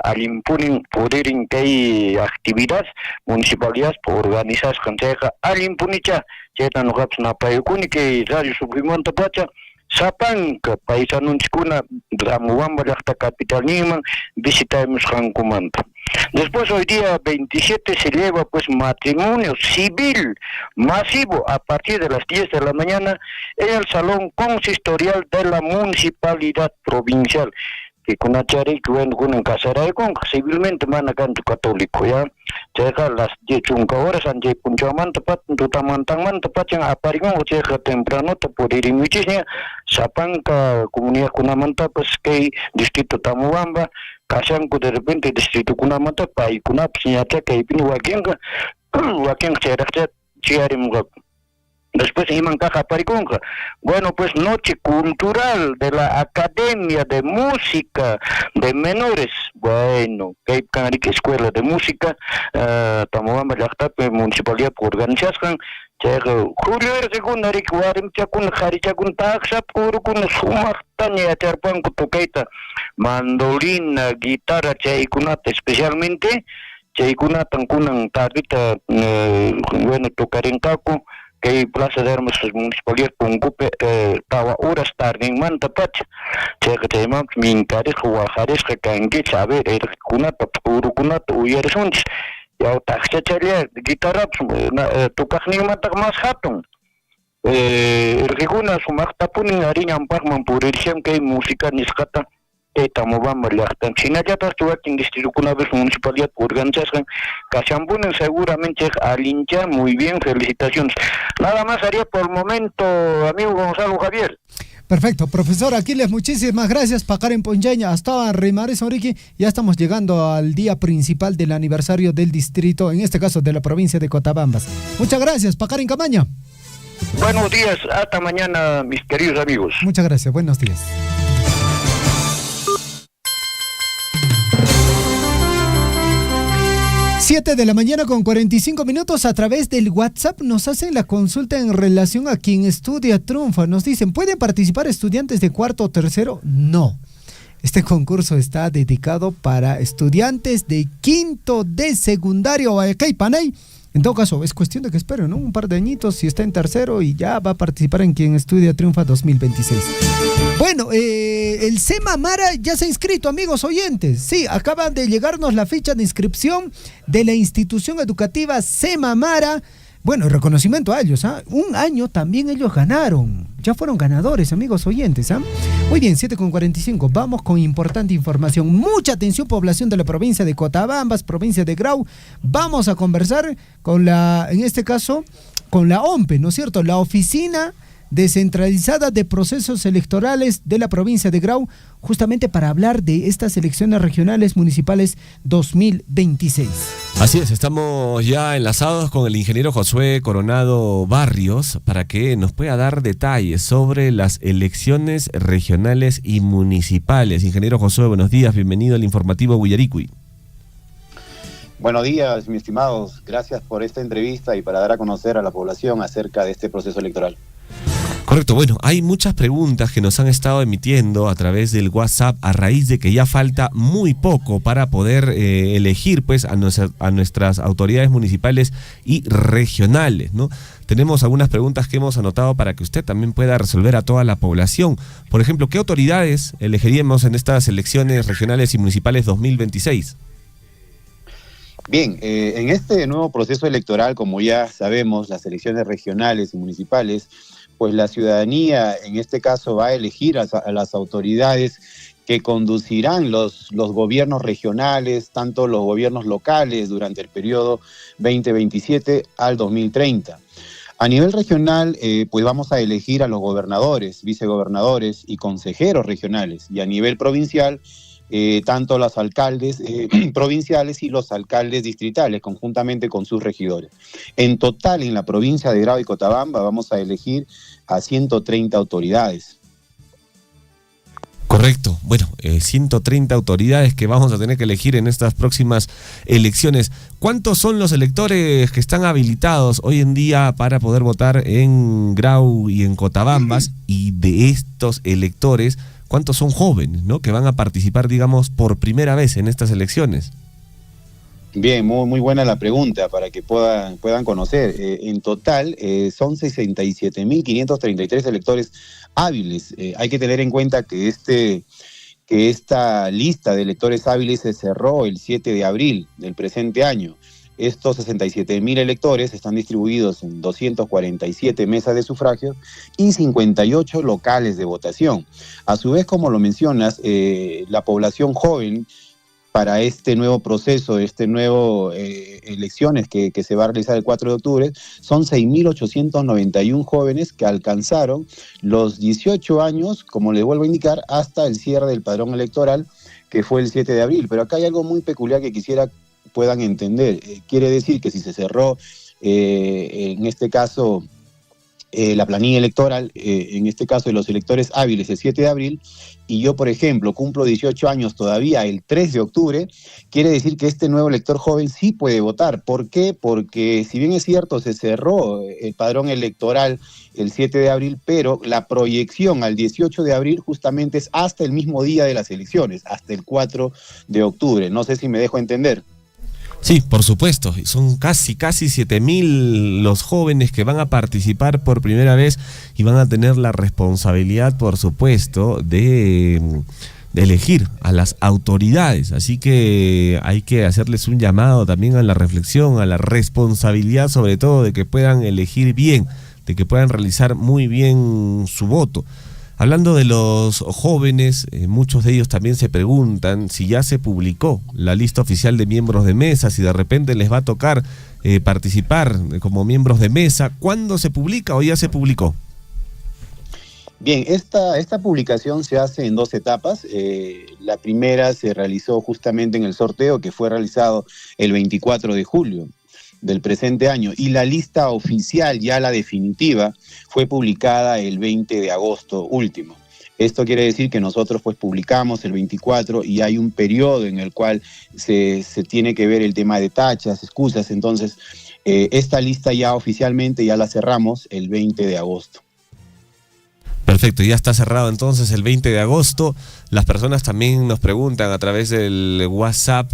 allimpunin pudirin kay actividad municipalidad organizasqan chayqa allimpunicha chayta nuqapas napayukuni kay radio Sufrimanta pacha sapanka paisanunchikuna Tambobamba llaqta capital niman visitaymusqankumanta. Después hoy día 27 se lleva pues matrimonio civil masivo a partir de las 10 de la mañana en el salón consistorial de la municipalidad provincial. Que con achari que ven con encasaray con civilmente mana canto católico ya. Llega las 10 horas anje punchamanta pat tutamantangmanta pachang aparingon llega temprano te poder imitisnya sapanka comunidad kunamanta pues que distrito Tambobamba Kashanku de repente distrito kunamanta pai kunap sinyata que pini wakenga cherakcha chiarimga. Después iman caja pariconca. Bueno, pues noche cultural de la Academia de Música de Menores. Bueno, que hay escuela de música, Tambobamba Llaqtapi municipalidad organización. Julio era segunda ricuarim chakun harichakun taxa puro kun sumartania charpan kutukaita mandolina, guitarra chaykunata especialmente chaykunata kunan tarita bueno tocarinkaku que Plaza de Armas municipalidad Pungupe tawa horas tarde manta pacha chayqa chayman minkaris huajarisqa kanki saber kunata puro kunata uyarisunchis yaw taxcha chalia guitarra tukaqninmanta mas hatun Riguna sumaktapuni hariñan pagman purirsiam que música niscata tamobamba llaqtan chinallatas tuakin distritukunavis municipalidad organizasgan kashambunen seguramente alincha muy bien, felicitaciones. Nada más haría por el momento, amigo Gonzalo Javier. Perfecto, profesor Aquiles, muchísimas gracias. Pacaren Ponchaña, hasta Rimares Oriqui. Ya estamos llegando al día principal del aniversario del distrito, en este caso de la provincia de Cotabambas. Muchas gracias, Pacaren Camaña. Buenos días, hasta mañana, mis queridos amigos. Muchas gracias, buenos días. 7 de la mañana con 45 minutos. A través del WhatsApp nos hacen la consulta en relación a quien estudia triunfa. Nos dicen, ¿pueden participar estudiantes de cuarto o tercero? No. Este concurso está dedicado para estudiantes de quinto de secundario o Panay. En todo caso, es cuestión de que esperen, ¿no? Un par de añitos, si está en tercero, y ya va a participar en Quien Estudia Triunfa 2026. Bueno, el SEMA Mara ya se ha inscrito, amigos oyentes. Sí, acaba de llegarnos la ficha de inscripción de la institución educativa SEMA Mara. Bueno, reconocimiento a ellos, ¿ah? Un año también ellos ganaron. Ya fueron ganadores, amigos oyentes, ¿ah? Muy bien, 7:45. Vamos con importante información. Mucha atención, población de la provincia de Cotabambas, provincia de Grau. Vamos a conversar con en este caso, con la OMPE, ¿no es cierto? La Oficina Descentralizada de Procesos Electorales de la provincia de Grau, justamente para hablar de estas elecciones regionales municipales 2026. Así es, estamos ya enlazados con el ingeniero Josué Coronado Barrios para que nos pueda dar detalles sobre las elecciones regionales y municipales. Ingeniero Josué, buenos días, bienvenido al informativo Willaricui. Buenos días, mis estimados, gracias por esta entrevista y para dar a conocer a la población acerca de este proceso electoral. Correcto, bueno, hay muchas preguntas que nos han estado emitiendo a través del WhatsApp a raíz de que ya falta muy poco para poder elegir pues a nuestras autoridades municipales y regionales, ¿no? Tenemos algunas preguntas que hemos anotado para que usted también pueda resolver a toda la población. Por ejemplo, ¿qué autoridades elegiríamos en estas elecciones regionales y municipales 2026? Bien, en este nuevo proceso electoral, como ya sabemos, las elecciones regionales y municipales, pues la ciudadanía en este caso va a elegir a las autoridades que conducirán los gobiernos regionales, tanto los gobiernos locales durante el periodo 2027 al 2030. A nivel regional, pues vamos a elegir a los gobernadores, vicegobernadores y consejeros regionales, y a nivel provincial, tanto los alcaldes provinciales y los alcaldes distritales, conjuntamente con sus regidores. En total, en la provincia de Grau y Cotabamba vamos a elegir a 130 autoridades. Correcto, bueno, 130 autoridades que vamos a tener que elegir en estas próximas elecciones. ¿Cuántos son los electores que están habilitados hoy en día para poder votar en Grau y en Cotabambas? Y de estos electores, ¿cuántos son jóvenes, ¿no?, que van a participar, digamos, por primera vez en estas elecciones? Bien, muy buena la pregunta para que puedan conocer. En total son 67.533 electores hábiles. Hay que tener en cuenta que esta lista de electores hábiles se cerró el 7 de abril del presente año. Estos 67.000 electores están distribuidos en 247 mesas de sufragio y 58 locales de votación. A su vez, como lo mencionas, la población joven para este nuevo proceso, elecciones que se va a realizar el 4 de octubre, son 6.891 jóvenes que alcanzaron los 18 años, como les vuelvo a indicar, hasta el cierre del padrón electoral, que fue el 7 de abril. Pero acá hay algo muy peculiar que quisiera puedan entender. Quiere decir que si se cerró, en este caso, la planilla electoral, en este caso de los electores hábiles el 7 de abril, y yo, por ejemplo, cumplo 18 años todavía el 3 de octubre, quiere decir que este nuevo elector joven sí puede votar. ¿Por qué? Porque si bien es cierto, se cerró el padrón electoral el 7 de abril, pero la proyección al 18 de abril justamente es hasta el mismo día de las elecciones, hasta el 4 de octubre. No sé si me dejo entender. Sí, por supuesto, son casi 7.000 los jóvenes que van a participar por primera vez y van a tener la responsabilidad, por supuesto, de elegir a las autoridades. Así que hay que hacerles un llamado también a la reflexión, a la responsabilidad, sobre todo de que puedan elegir bien, de que puedan realizar muy bien su voto. Hablando de los jóvenes, muchos de ellos también se preguntan si ya se publicó la lista oficial de miembros de mesa, si de repente les va a tocar participar como miembros de mesa. ¿Cuándo se publica o ya se publicó? Bien, esta publicación se hace en 2 etapas. La primera se realizó justamente en el sorteo que fue realizado el 24 de julio del presente año, y la lista oficial, ya la definitiva, fue publicada el 20 de agosto último. Esto quiere decir que nosotros pues publicamos el 24 y hay un periodo en el cual se tiene que ver el tema de tachas, excusas. Entonces, esta lista ya oficialmente ya la cerramos el 20 de agosto. Perfecto, ya está cerrado entonces el 20 de agosto. Las personas también nos preguntan a través del WhatsApp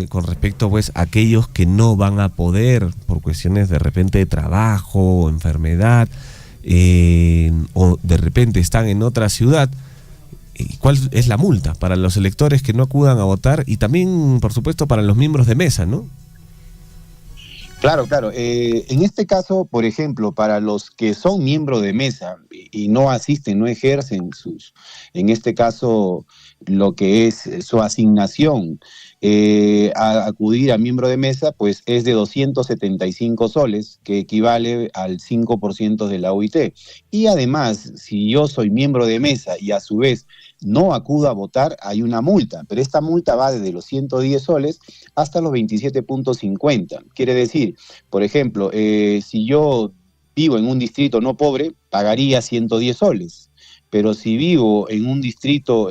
con respecto pues a aquellos que no van a poder por cuestiones de repente de trabajo o enfermedad o de repente están en otra ciudad. ¿Cuál es la multa para los electores que no acudan a votar y también por supuesto para los miembros de mesa, ¿no? Claro. En este caso, por ejemplo, para los que son miembros de mesa y no asisten, no ejercen en este caso, lo que es su asignación a acudir a miembro de mesa, pues es de 275 soles, que equivale al 5% de la OIT. Y además, si yo soy miembro de mesa y a su vez no acudo a votar, hay una multa, pero esta multa va desde los 110 soles hasta los 27.50. Quiere decir, por ejemplo, si yo vivo en un distrito no pobre, pagaría 110 soles, pero si vivo en un distrito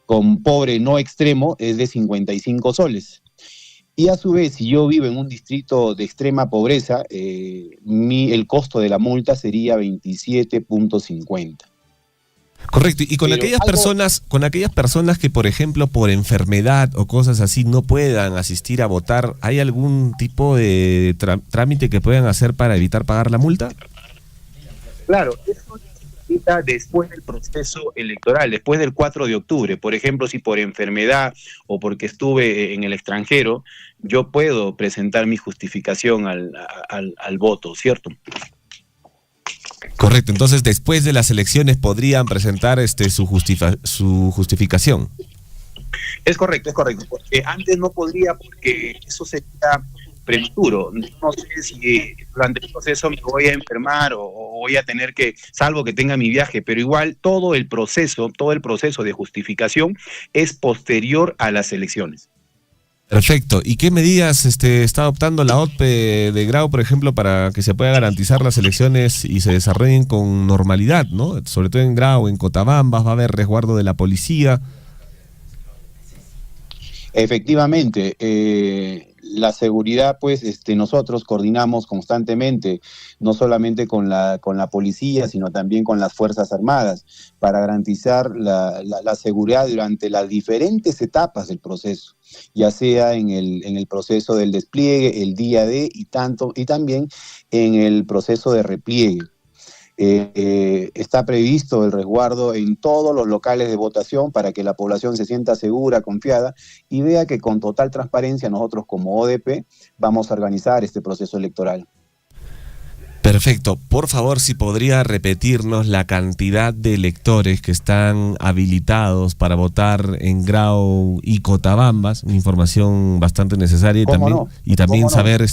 con pobre no extremo, es de 55 soles. Y a su vez, si yo vivo en un distrito de extrema pobreza, el costo de la multa sería 27.50. Correcto, y con aquellas personas que, por ejemplo, por enfermedad o cosas así no puedan asistir a votar, ¿hay algún tipo de trámite que puedan hacer para evitar pagar la multa? Claro, eso necesita después del proceso electoral, después del 4 de octubre. Por ejemplo, si por enfermedad o porque estuve en el extranjero, yo puedo presentar mi justificación al voto, ¿cierto? Correcto, entonces después de las elecciones podrían presentar su justificación. Es correcto, porque antes no podría, porque eso sería prematuro. No sé si durante el proceso me voy a enfermar o voy a tener que, salvo que tenga mi viaje, pero igual todo el proceso de justificación es posterior a las elecciones. Perfecto. ¿Y qué medidas está adoptando la OTPE de Grau, por ejemplo, para que se pueda garantizar las elecciones y se desarrollen con normalidad, ¿no? Sobre todo en Grau, en Cotabambas, va a haber resguardo de la policía. Efectivamente, la seguridad, pues nosotros coordinamos constantemente, no solamente con la policía, sino también con las Fuerzas Armadas, para garantizar la seguridad durante las diferentes etapas del proceso, ya sea en el proceso del despliegue, el día D y también en el proceso de repliegue. Está previsto el resguardo en todos los locales de votación para que la población se sienta segura, confiada y vea que con total transparencia nosotros como ODP vamos a organizar este proceso electoral. Perfecto. Por favor, si podría repetirnos la cantidad de electores que están habilitados para votar en Grau y Cotabambas, una información bastante necesaria y también saber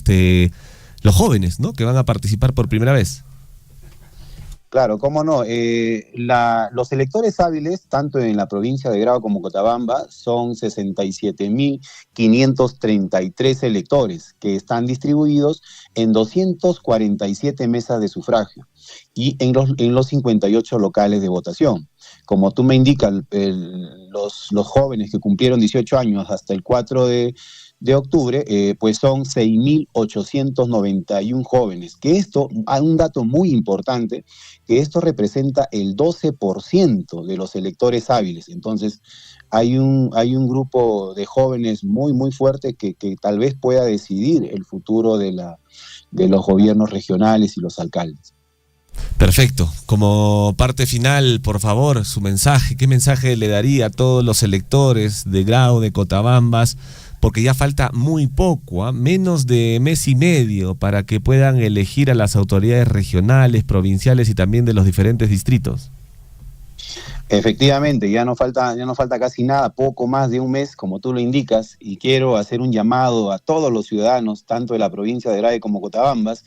los jóvenes, ¿no?, que van a participar por primera vez. Claro, cómo no. Los electores hábiles, tanto en la provincia de Grau como Cotabamba, son 67.533 electores que están distribuidos en 247 mesas de sufragio y en los 58 locales de votación. Como tú me indicas, los jóvenes que cumplieron 18 años hasta el 4 de octubre, pues son 6.891 jóvenes, que esto, hay un dato muy importante, que esto representa el 12% de los electores hábiles. Entonces, hay un grupo de jóvenes muy, muy fuerte que tal vez pueda decidir el futuro de los gobiernos regionales y los alcaldes. Perfecto. Como parte final, por favor, su mensaje. ¿Qué mensaje le daría a todos los electores de Grau, de Cotabambas? Porque ya falta muy poco, menos de mes y medio, para que puedan elegir a las autoridades regionales, provinciales y también de los diferentes distritos. Efectivamente, ya no falta casi nada, poco más de un mes, como tú lo indicas, y quiero hacer un llamado a todos los ciudadanos, tanto de la provincia de Grau como Cotabambas,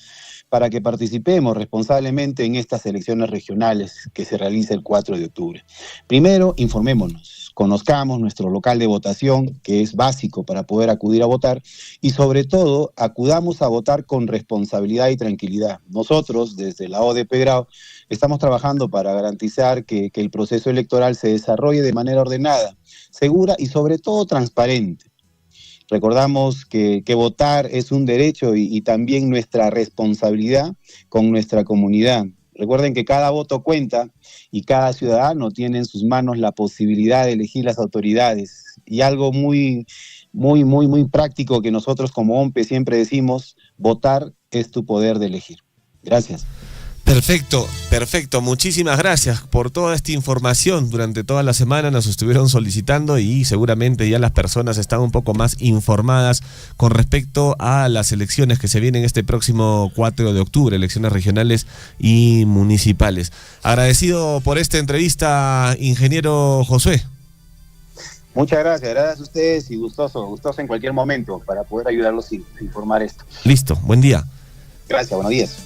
para que participemos responsablemente en estas elecciones regionales que se realiza el 4 de octubre. Primero, informémonos, conozcamos nuestro local de votación, que es básico para poder acudir a votar, y sobre todo, acudamos a votar con responsabilidad y tranquilidad. Nosotros, desde la ODP Grau, estamos trabajando para garantizar que el proceso electoral se desarrolle de manera ordenada, segura y sobre todo transparente. Recordamos que votar es un derecho y también nuestra responsabilidad con nuestra comunidad. Recuerden que cada voto cuenta y cada ciudadano tiene en sus manos la posibilidad de elegir las autoridades. Y algo muy práctico que nosotros como OMPE siempre decimos, votar es tu poder de elegir. Gracias. Perfecto. Muchísimas gracias por toda esta información. Durante toda la semana nos estuvieron solicitando y seguramente ya las personas están un poco más informadas con respecto a las elecciones que se vienen este próximo 4 de octubre, elecciones regionales y municipales. Agradecido por esta entrevista, ingeniero Josué. Muchas gracias a ustedes y gustoso en cualquier momento para poder ayudarlos a informar esto. Listo, buen día. Gracias, buenos días.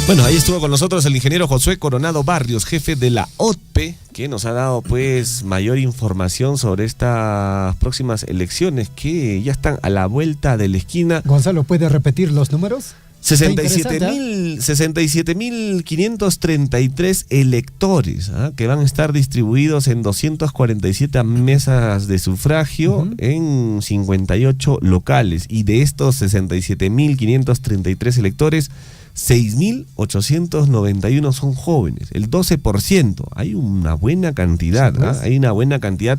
Bueno, ahí estuvo con nosotros el ingeniero Josué Coronado Barrios, jefe de la ODP, que nos ha dado pues mayor información sobre estas próximas elecciones que ya están a la vuelta de la esquina. Gonzalo, ¿puede repetir los números? 67.533 electores que van a estar distribuidos en 247 mesas de sufragio en 58 locales. Y de estos 67.533 electores, 6.891 son jóvenes, el 12%. Hay una buena cantidad, sí, pues. Hay una buena cantidad.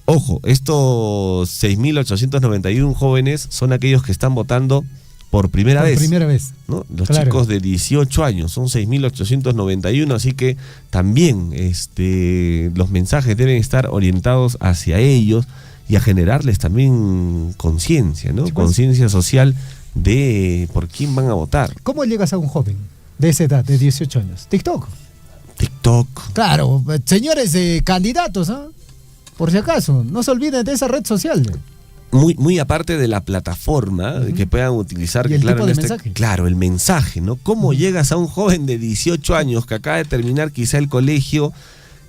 Ojo, estos 6.891 jóvenes son aquellos que están votando por primera vez. ¿No? Los chicos de 18 años, son 6.891, así que también los mensajes deben estar orientados hacia ellos y a generarles también conciencia, ¿no? Sí, pues. Conciencia social de por quién van a votar. ¿Cómo llegas a un joven de esa edad, de 18 años? TikTok. Claro, señores candidatos, por si acaso, no se olviden de esa red social. Muy aparte de la plataforma que puedan utilizar, ¿Y que el claro, tipo de mensaje? Claro, el mensaje, ¿no? ¿Cómo llegas a un joven de 18 años que acaba de terminar quizá el colegio?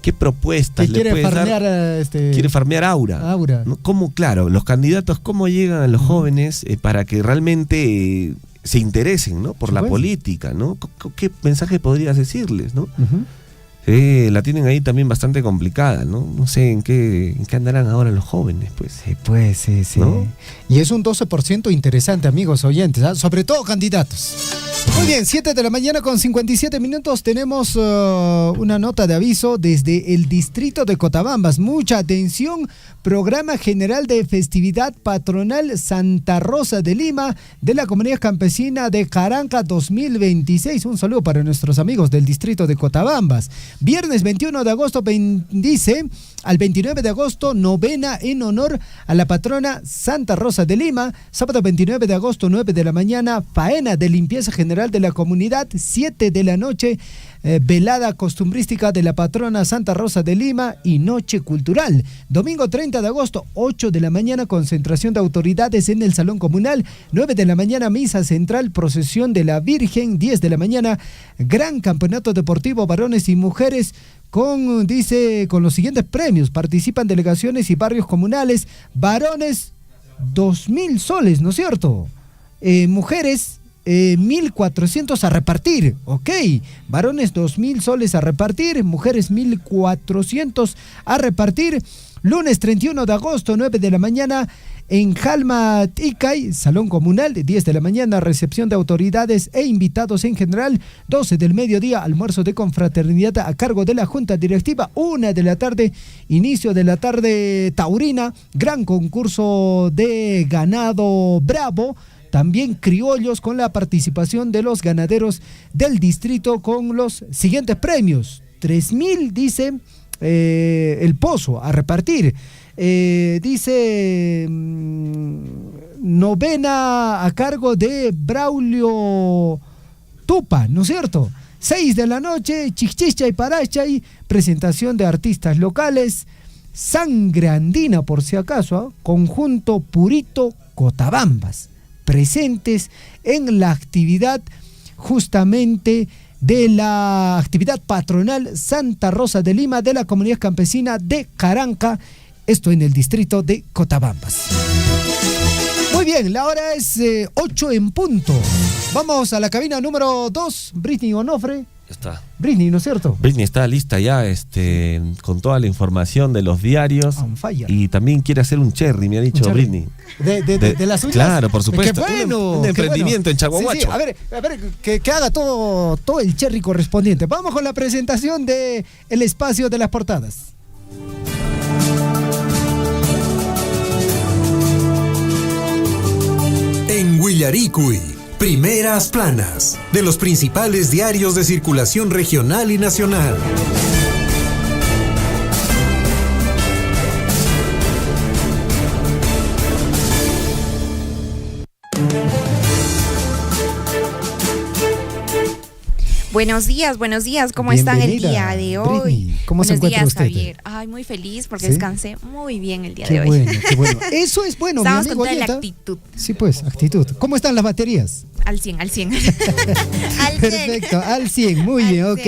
¿Qué propuestas le puedes dar? Quiere farmear aura. ¿No? ¿Cómo, claro, los candidatos, cómo llegan a los jóvenes para que realmente se interesen, ¿no? Por la política, ¿no? ¿Qué mensaje podrías decirles, no? La tienen ahí también bastante complicada, ¿no? No sé en qué andarán ahora los jóvenes, pues. Sí. ¿No? Y es un 12% interesante, amigos oyentes, sobre todo candidatos. Muy bien, 7 de la mañana con 57 minutos. Tenemos una nota de aviso desde el distrito de Cotabambas. Mucha atención. Programa General de Festividad Patronal Santa Rosa de Lima de la Comunidad Campesina de Caranca 2026. Un saludo para nuestros amigos del distrito de Cotabambas. Viernes 21 de agosto bendice al 29 de agosto, novena en honor a la patrona Santa Rosa de Lima. Sábado 29 de agosto, 9 de la mañana, faena de limpieza general de la comunidad. 7 de la noche, velada costumbrística de la patrona Santa Rosa de Lima y noche cultural. Domingo 30 de agosto, 8 de la mañana, concentración de autoridades en el Salón Comunal. 9 de la mañana, misa central, procesión de la Virgen. 10 de la mañana, gran campeonato deportivo varones y mujeres con los siguientes premios. Participan delegaciones y barrios comunales. Varones, 2,000 soles, ¿no es cierto? Mujeres, 1,400 a repartir, ok. Varones 2,000 soles a repartir, mujeres 1,400 a repartir. Lunes 31 de agosto, 9 de la mañana, en Jalma Ticay, Salón Comunal, 10 de la mañana, recepción de autoridades e invitados en general. 12 del mediodía, almuerzo de confraternidad a cargo de la Junta Directiva. 1 de la tarde, inicio de la tarde taurina, gran concurso de ganado bravo. también criollos, con la participación de los ganaderos del distrito con los siguientes premios. 3,000, dice, el pozo a repartir. Dice, novena a cargo de Braulio Tupa, ¿no es cierto? 6 de la noche, Chichicha y Parachay, presentación de artistas locales. Sangre Andina, por si acaso, conjunto Purito Cotabambas, presentes en la actividad justamente de la actividad patronal Santa Rosa de Lima de la comunidad campesina de Caranca, esto en el distrito de Cotabambas. Muy bien, la hora es 8 en punto. Vamos a la cabina número 2, Britney Onofre. Está. Britney, ¿no es cierto? Britney está lista ya, con toda la información de los diarios. Y también quiere hacer un cherry, me ha dicho Britney. ¿De las suyas? Claro, por supuesto. ¡Qué bueno! Un emprendimiento en Chaguahuacho. Sí, a ver, que haga todo el cherry correspondiente. Vamos con la presentación de el espacio de las portadas. En Huillaricuy, primeras planas de los principales diarios de circulación regional y nacional. Buenos días, ¿cómo están el día de hoy? Britney, ¿cómo se encuentra usted? Javier. Ay, muy feliz porque ¿Sí? descansé muy bien el día Qué de hoy. bueno, qué bueno. Eso es bueno, Estamos mi amigo con toda la Olieta. actitud. Sí, pues, actitud. ¿Cómo están las baterías? Al 100. Perfecto, al 100, muy bien, ok.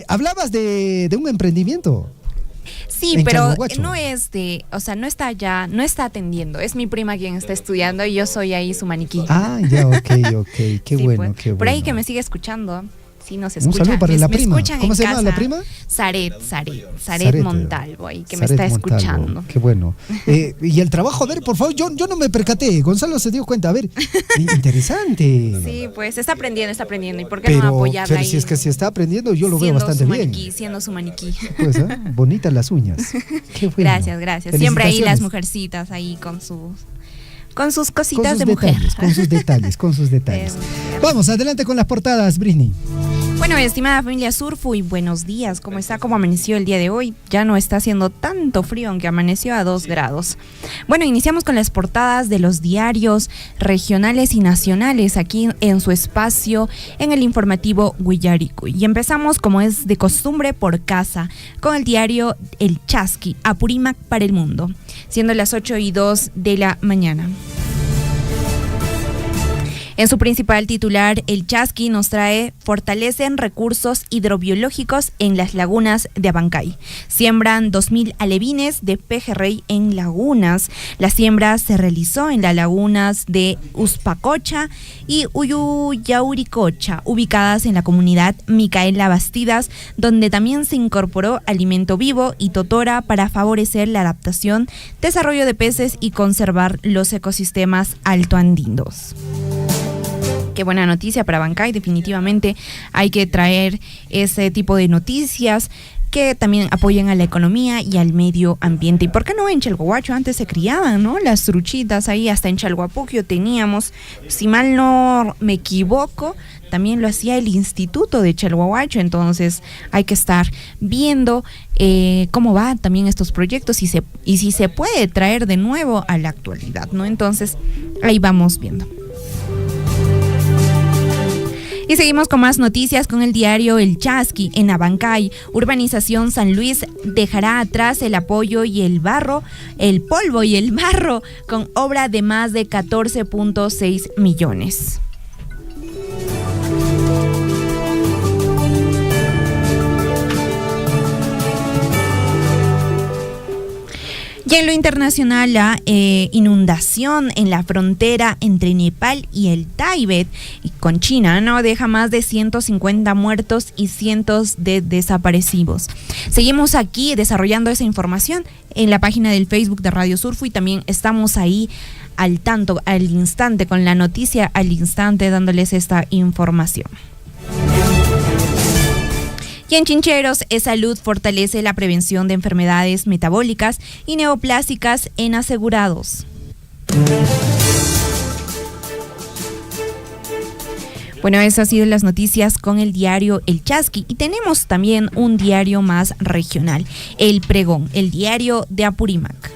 Hablabas de un emprendimiento. Sí, en pero Chaguahuacho. no es de, o sea, no está atendiendo. Es mi prima quien está estudiando y yo soy ahí su maniquí. Ah, ya, ok. Qué Sí, bueno, pues. qué bueno. Por ahí que me sigue escuchando. Sí, nos Un escucha. saludo para la prima. Escuchan ¿Cómo en se llama la casa. prima? Saret Montalvo, ahí que me Saret está Montalvo, escuchando. Qué bueno. Y el trabajo, a ver, por favor, yo no me percaté. Gonzalo se dio cuenta. A ver, interesante. Sí, pues está aprendiendo. ¿Y por qué no apoyarla pero ahí? si es que se está aprendiendo, yo lo veo siendo bastante su bien. maniquí, siendo su maniquí. Pues, bonitas las uñas. Qué bueno. Gracias. Siempre ahí las Felicitaciones. mujercitas ahí con sus cositas de mujer. Con sus detalles. Vamos, adelante con las portadas, Britney. Bueno, estimada familia Surfuy, buenos días. ¿Cómo está? ¿Cómo amaneció el día de hoy? Ya no está haciendo tanto frío, aunque amaneció a 2 grados. Bueno, iniciamos con las portadas de los diarios regionales y nacionales aquí en su espacio en el informativo Huillaricuy. Y empezamos, como es de costumbre, por casa, con el diario El Chasqui, Apurímac para el mundo, siendo las 8:02 de la mañana. En su principal titular, El Chasqui nos trae: fortalecen recursos hidrobiológicos en las lagunas de Abancay. Siembran 2,000 alevines de pejerrey en lagunas. La siembra se realizó en las lagunas de Uspacocha y Uyauricocha, ubicadas en la comunidad Micaela Bastidas, donde también se incorporó alimento vivo y totora para favorecer la adaptación, desarrollo de peces y conservar los ecosistemas altoandinos. Qué buena noticia para Abancay, definitivamente hay que traer ese tipo de noticias que también apoyen a la economía y al medio ambiente. ¿Y por qué no en Chalhuahuacho? Antes se criaban, ¿no? Las truchitas ahí, hasta en Chalhuapuquio teníamos, si mal no me equivoco, también lo hacía el Instituto de Chalhuahuacho. Entonces hay que estar viendo cómo van también estos proyectos y si se puede traer de nuevo a la actualidad, ¿no? Entonces ahí vamos viendo. Y seguimos con más noticias con el diario El Chasqui. En Abancay, Urbanización San Luis dejará atrás el polvo y el barro, con obra de más de 14.6 millones. Y en lo internacional, la inundación en la frontera entre Nepal y el Tíbet con China no deja más de 150 muertos y cientos de desaparecidos. Seguimos aquí desarrollando esa información en la página del Facebook de Radio Surfu y también estamos ahí al tanto, al instante, con la noticia al instante, dándoles esta información. Y en Chincheros, E-Salud fortalece la prevención de enfermedades metabólicas y neoplásicas en asegurados. Bueno, esas han sido las noticias con el diario El Chasqui. Y tenemos también un diario más regional, El Pregón, el diario de Apurímac.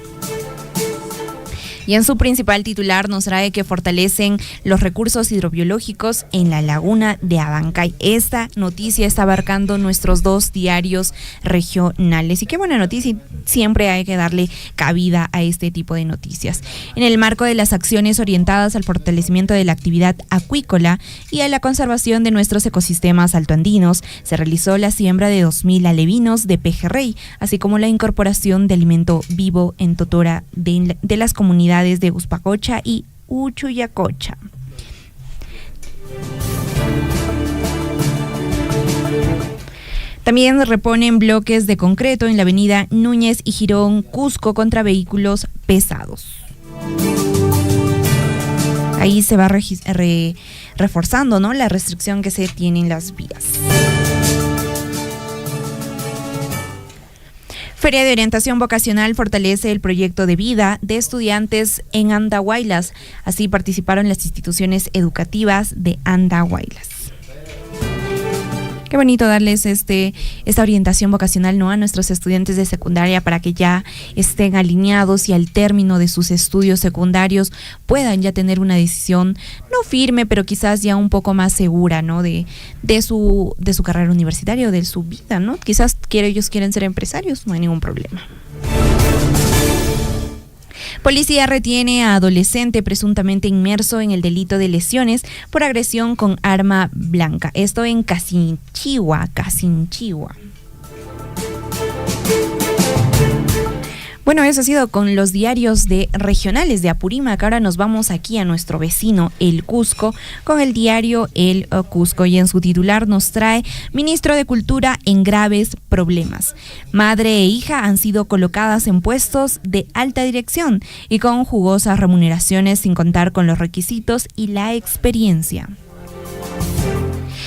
Y en su principal titular nos trae que fortalecen los recursos hidrobiológicos en la laguna de Abancay. Esta noticia está abarcando nuestros dos diarios regionales. Y qué buena noticia, siempre hay que darle cabida a este tipo de noticias. En el marco de las acciones orientadas al fortalecimiento de la actividad acuícola y a la conservación de nuestros ecosistemas altoandinos, se realizó la siembra de 2.000 alevinos de pejerrey, así como la incorporación de alimento vivo en totora de las comunidades de Uspacocha y Uchuyacocha. También reponen bloques de concreto en la avenida Núñez y Girón, Cusco, contra vehículos pesados. Ahí se va reforzando, ¿no?, la restricción que se tiene en las vías. Feria de Orientación Vocacional fortalece el proyecto de vida de estudiantes en Andahuaylas. Así participaron las instituciones educativas de Andahuaylas. Qué bonito darles esta orientación vocacional, ¿no?, a nuestros estudiantes de secundaria, para que ya estén alineados y al término de sus estudios secundarios puedan ya tener una decisión no firme, pero quizás ya un poco más segura, ¿no?, de su carrera universitaria o de su vida, ¿no? Quizás ellos quieren ser empresarios, no hay ningún problema. Policía retiene a adolescente presuntamente inmerso en el delito de lesiones por agresión con arma blanca. Esto en Casinchihua. Bueno, eso ha sido con los diarios regionales de Apurímac. Ahora nos vamos aquí a nuestro vecino, el Cusco, con el diario El Cusco. Y en su titular nos trae: Ministro de Cultura en graves problemas. Madre e hija han sido colocadas en puestos de alta dirección y con jugosas remuneraciones sin contar con los requisitos y la experiencia.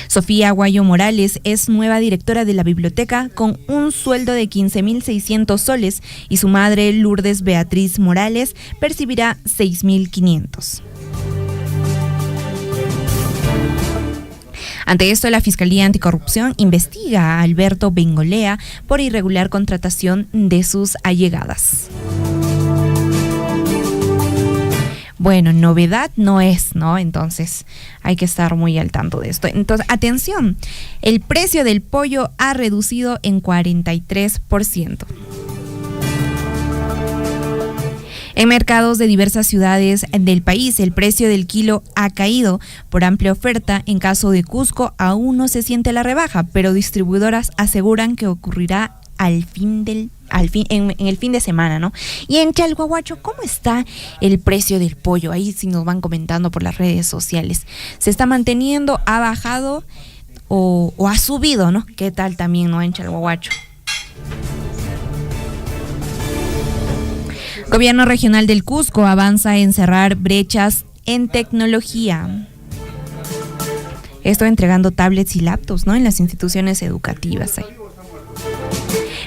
Sofía Aguayo Morales es nueva directora de la biblioteca con un sueldo de 15.600 soles y su madre Lourdes Beatriz Morales percibirá 6.500. Ante esto, la Fiscalía Anticorrupción investiga a Alberto Bengolea por irregular contratación de sus allegadas. Bueno, novedad no es, ¿no? Entonces hay que estar muy al tanto de esto. Entonces, atención, el precio del pollo ha reducido en 43%. En mercados de diversas ciudades del país, el precio del kilo ha caído por amplia oferta. En caso de Cusco, aún no se siente la rebaja, pero distribuidoras aseguran que ocurrirá en el fin de semana, ¿no? Y en Chalhuahuacho, ¿cómo está el precio del pollo? Ahí sí nos van comentando por las redes sociales. ¿Se está manteniendo, ha bajado o ha subido, ¿no? ¿Qué tal también, no, en Chalhuahuacho? Gobierno regional del Cusco avanza en cerrar brechas en tecnología. Esto entregando tablets y laptops, ¿no?, en las instituciones educativas.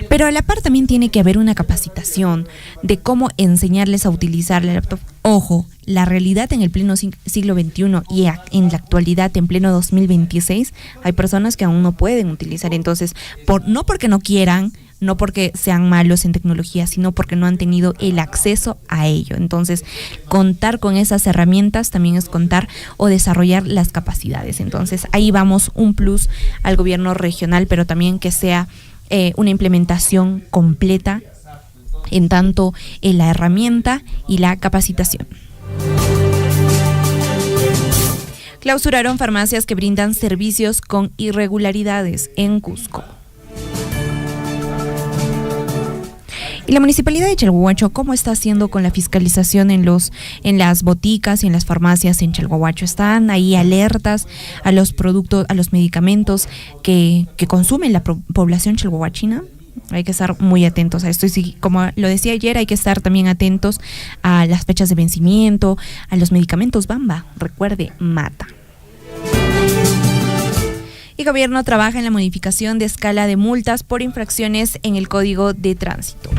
Pero a la par también tiene que haber una capacitación de cómo enseñarles a utilizar la laptop. Ojo, la realidad en el pleno siglo XXI y en la actualidad, en pleno 2026, hay personas que aún no pueden utilizar. Entonces, no porque no quieran, no porque sean malos en tecnología, sino porque no han tenido el acceso a ello. Entonces, contar con esas herramientas también es contar o desarrollar las capacidades. Entonces, ahí vamos un plus al gobierno regional, pero también que sea una implementación completa en tanto en la herramienta y la capacitación. Clausuraron farmacias que brindan servicios con irregularidades en Cusco. Y la Municipalidad de Chalhuahuacho, ¿cómo está haciendo con la fiscalización en las boticas y en las farmacias en Chalhuahuacho? ¿Están ahí alertas a los productos, a los medicamentos que consume la población chalhuahuachina? Hay que estar muy atentos a esto. Y como lo decía ayer, hay que estar también atentos a las fechas de vencimiento, a los medicamentos Bamba. Recuerde, mata. Y gobierno trabaja en la modificación de escala de multas por infracciones en el Código de Tránsito.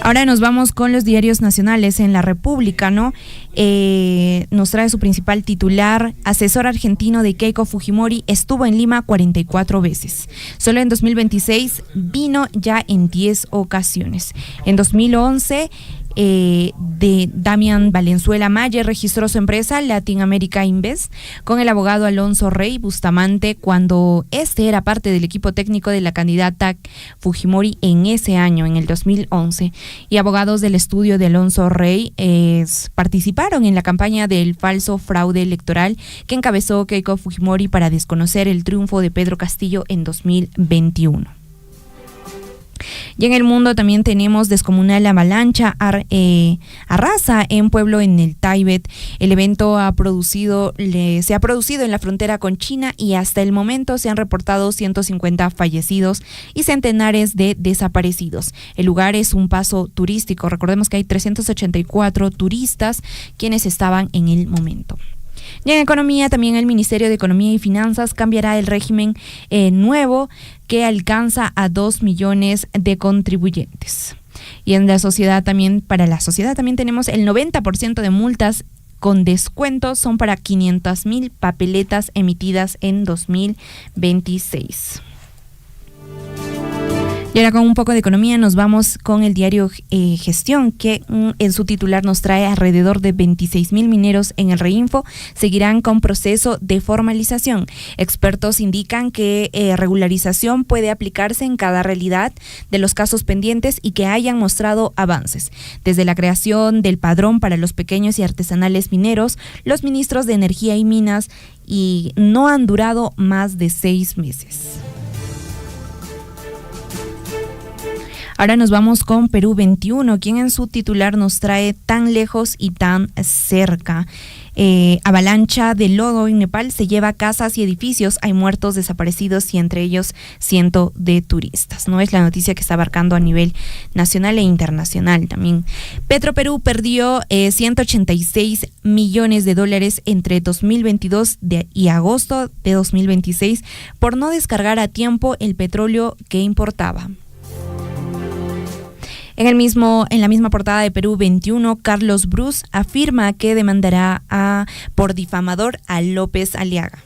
Ahora nos vamos con los diarios nacionales en la República, ¿no? Nos trae su principal titular: asesor argentino de Keiko Fujimori estuvo en Lima 44 veces. Solo en 2026 vino ya en 10 ocasiones. En 2011... de Damián Valenzuela Mayer registró su empresa Latin America Invest con el abogado Alonso Rey Bustamante cuando este era parte del equipo técnico de la candidata Fujimori en ese año, en el 2011, y abogados del estudio de Alonso Rey participaron en la campaña del falso fraude electoral que encabezó Keiko Fujimori para desconocer el triunfo de Pedro Castillo en 2021. Y en el mundo también tenemos descomunal avalancha arrasa en pueblo en el Tíbet. El evento se ha producido en la frontera con China y hasta el momento se han reportado 150 fallecidos y centenares de desaparecidos. El lugar es un paso turístico. Recordemos que hay 384 turistas quienes estaban en el momento. Y en economía, también el Ministerio de Economía y Finanzas cambiará el régimen nuevo que alcanza a 2 millones de contribuyentes. Y en la sociedad también, para la sociedad también tenemos el 90% de multas con descuento son para 500,000 papeletas emitidas en 2026. Y ahora con un poco de economía nos vamos con el diario Gestión, que en su titular nos trae alrededor de 26,000 mineros en el Reinfo seguirán con proceso de formalización. Expertos indican que regularización puede aplicarse en cada realidad de los casos pendientes y que hayan mostrado avances. Desde la creación del padrón para los pequeños y artesanales mineros, los ministros de Energía y Minas y no han durado más de 6 meses. Ahora nos vamos con Perú 21, quien en su titular nos trae tan lejos y tan cerca. Avalancha de lodo en Nepal se lleva casas y edificios, hay muertos, desaparecidos y entre ellos cientos de turistas. No es la noticia que está abarcando a nivel nacional e internacional también. Petroperú perdió 186 millones de dólares entre 2022 y agosto de 2026 por no descargar a tiempo el petróleo que importaba. En la misma portada de Perú 21, Carlos Bruce afirma que demandará por difamador a López Aliaga.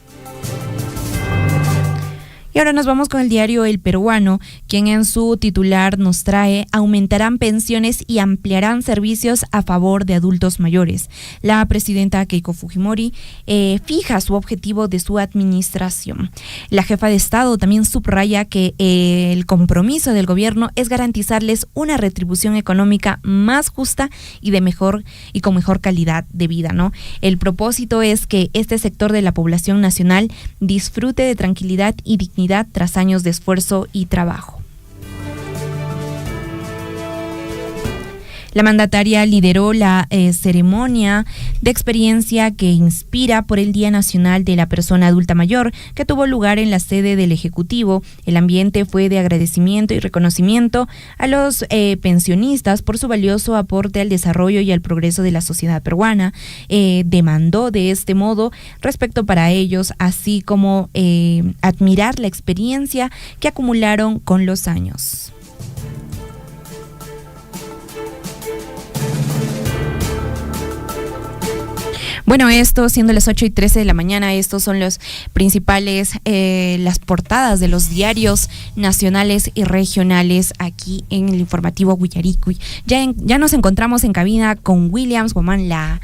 Y ahora nos vamos con el diario El Peruano, quien en su titular nos trae: aumentarán pensiones y ampliarán servicios a favor de adultos mayores. La presidenta Keiko Fujimori fija su objetivo de su administración. La jefa de Estado también subraya que el compromiso del gobierno es garantizarles una retribución económica más justa y con mejor calidad de vida, ¿no? El propósito es que este sector de la población nacional disfrute de tranquilidad y dignidad tras años de esfuerzo y trabajo. La mandataria lideró la ceremonia de experiencia que inspira por el Día Nacional de la Persona Adulta Mayor, que tuvo lugar en la sede del Ejecutivo. El ambiente fue de agradecimiento y reconocimiento a los pensionistas por su valioso aporte al desarrollo y al progreso de la sociedad peruana. Demandó de este modo respeto para ellos, así como admirar la experiencia que acumularon con los años. Bueno, esto siendo las 8:13 de la mañana, estos son los principales, las portadas de los diarios nacionales y regionales aquí en el informativo Huillaricui. Ya nos encontramos en cabina con Williams Guamán, la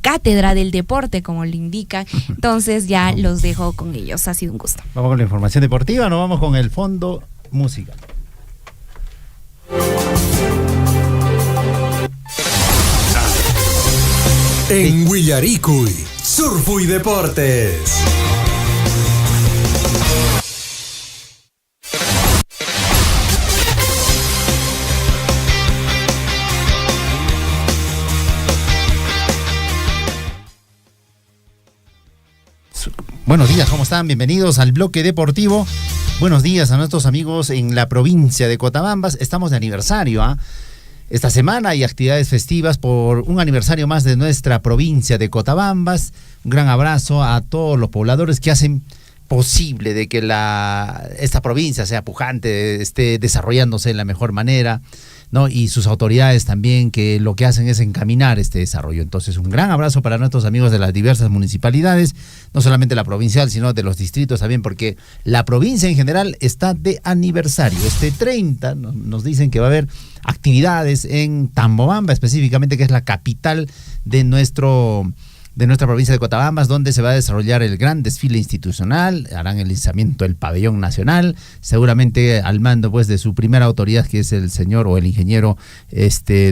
cátedra del deporte, como le indica. Entonces ya los dejo con ellos. Ha sido un gusto. Vamos con la información deportiva, nos vamos con el fondo música. En Huillaricui, Surfo y Deportes. Buenos días, ¿cómo están? Bienvenidos al bloque deportivo. Buenos días a nuestros amigos en la provincia de Cotabambas. Estamos de aniversario, Esta semana hay actividades festivas por un aniversario más de nuestra provincia de Cotabambas. Un gran abrazo a todos los pobladores que hacen posible de que esta provincia sea pujante, esté desarrollándose de la mejor manera. ¿no? Y sus autoridades también, que lo que hacen es encaminar este desarrollo. Entonces, un gran abrazo para nuestros amigos de las diversas municipalidades, no solamente la provincial, sino de los distritos también, porque la provincia en general está de aniversario. Este 30 nos dicen que va a haber actividades en Tambobamba, específicamente, que es la capital de nuestra provincia de Cotabambas, donde se va a desarrollar el gran desfile institucional. Harán el izamiento del pabellón nacional, seguramente al mando pues de su primera autoridad, que es el señor o el ingeniero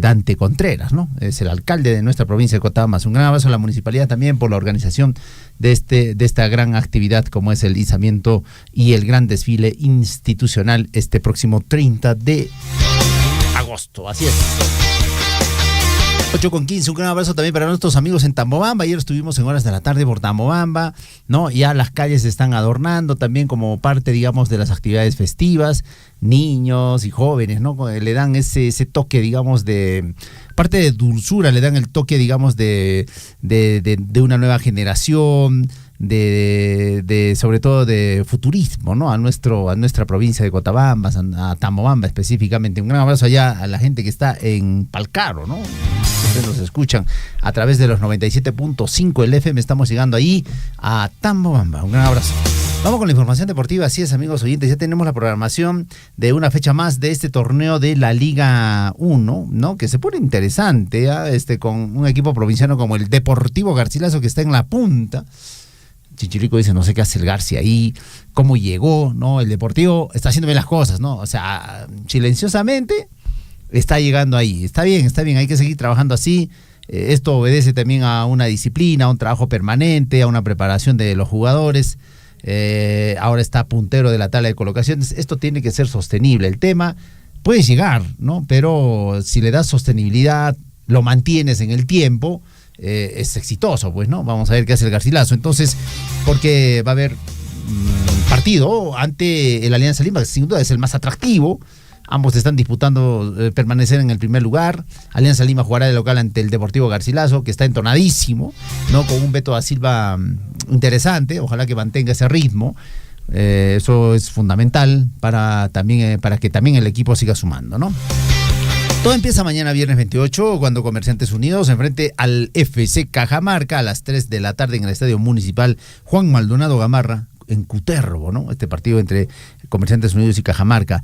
Dante Contreras, ¿no? Es el alcalde de nuestra provincia de Cotabambas. Un gran abrazo a la municipalidad también por la organización de esta gran actividad, como es el izamiento y el gran desfile institucional este próximo 30 de agosto. Así es. 8:15, un gran abrazo también para nuestros amigos en Tambobamba. Ayer estuvimos en horas de la tarde por Tambobamba, ¿no? Ya las calles se están adornando también como parte, digamos, de las actividades festivas. Niños y jóvenes, ¿no? Le dan ese toque, digamos, de parte de dulzura, le dan el toque, digamos, de una nueva generación, sobre todo de futurismo, ¿no? A nuestra provincia de Cotabambas, a Tambobamba específicamente. Un gran abrazo allá a la gente que está en Palcaro, ¿no? Ustedes nos escuchan a través de los 97.5 el FM. Estamos llegando ahí a Tambobamba. Un gran abrazo. Vamos con la información deportiva. Así es, amigos oyentes, ya tenemos la programación de una fecha más de este torneo de la Liga 1, ¿no? Que se pone interesante, ¿eh? Con un equipo provinciano como el Deportivo Garcilaso, que está en la punta. Chichirico dice, no sé qué hace el García ahí, cómo llegó, ¿no? El Deportivo está haciendo bien las cosas, ¿no? O sea, silenciosamente está llegando ahí. Está bien, hay que seguir trabajando así. Esto obedece también a una disciplina, a un trabajo permanente, a una preparación de los jugadores. Ahora está puntero de la tabla de colocaciones. Esto tiene que ser sostenible. El tema puede llegar, ¿no? Pero si le das sostenibilidad, lo mantienes en el tiempo, es exitoso, pues, ¿no? Vamos a ver qué hace el Garcilaso. Entonces, porque va a haber partido ante el Alianza Lima, que sin duda es el más atractivo. Ambos están disputando permanecer en el primer lugar. Alianza Lima jugará de local ante el Deportivo Garcilaso, que está entonadísimo, ¿no? Con un Beto da Silva interesante. Ojalá que mantenga ese ritmo. Eso es fundamental para que también el equipo siga sumando, ¿no? Todo empieza mañana viernes 28, cuando Comerciantes Unidos se enfrente al FC Cajamarca a las 3 de la tarde en el Estadio Municipal Juan Maldonado Gamarra, en Cutervo, ¿no? Este partido entre Comerciantes Unidos y Cajamarca.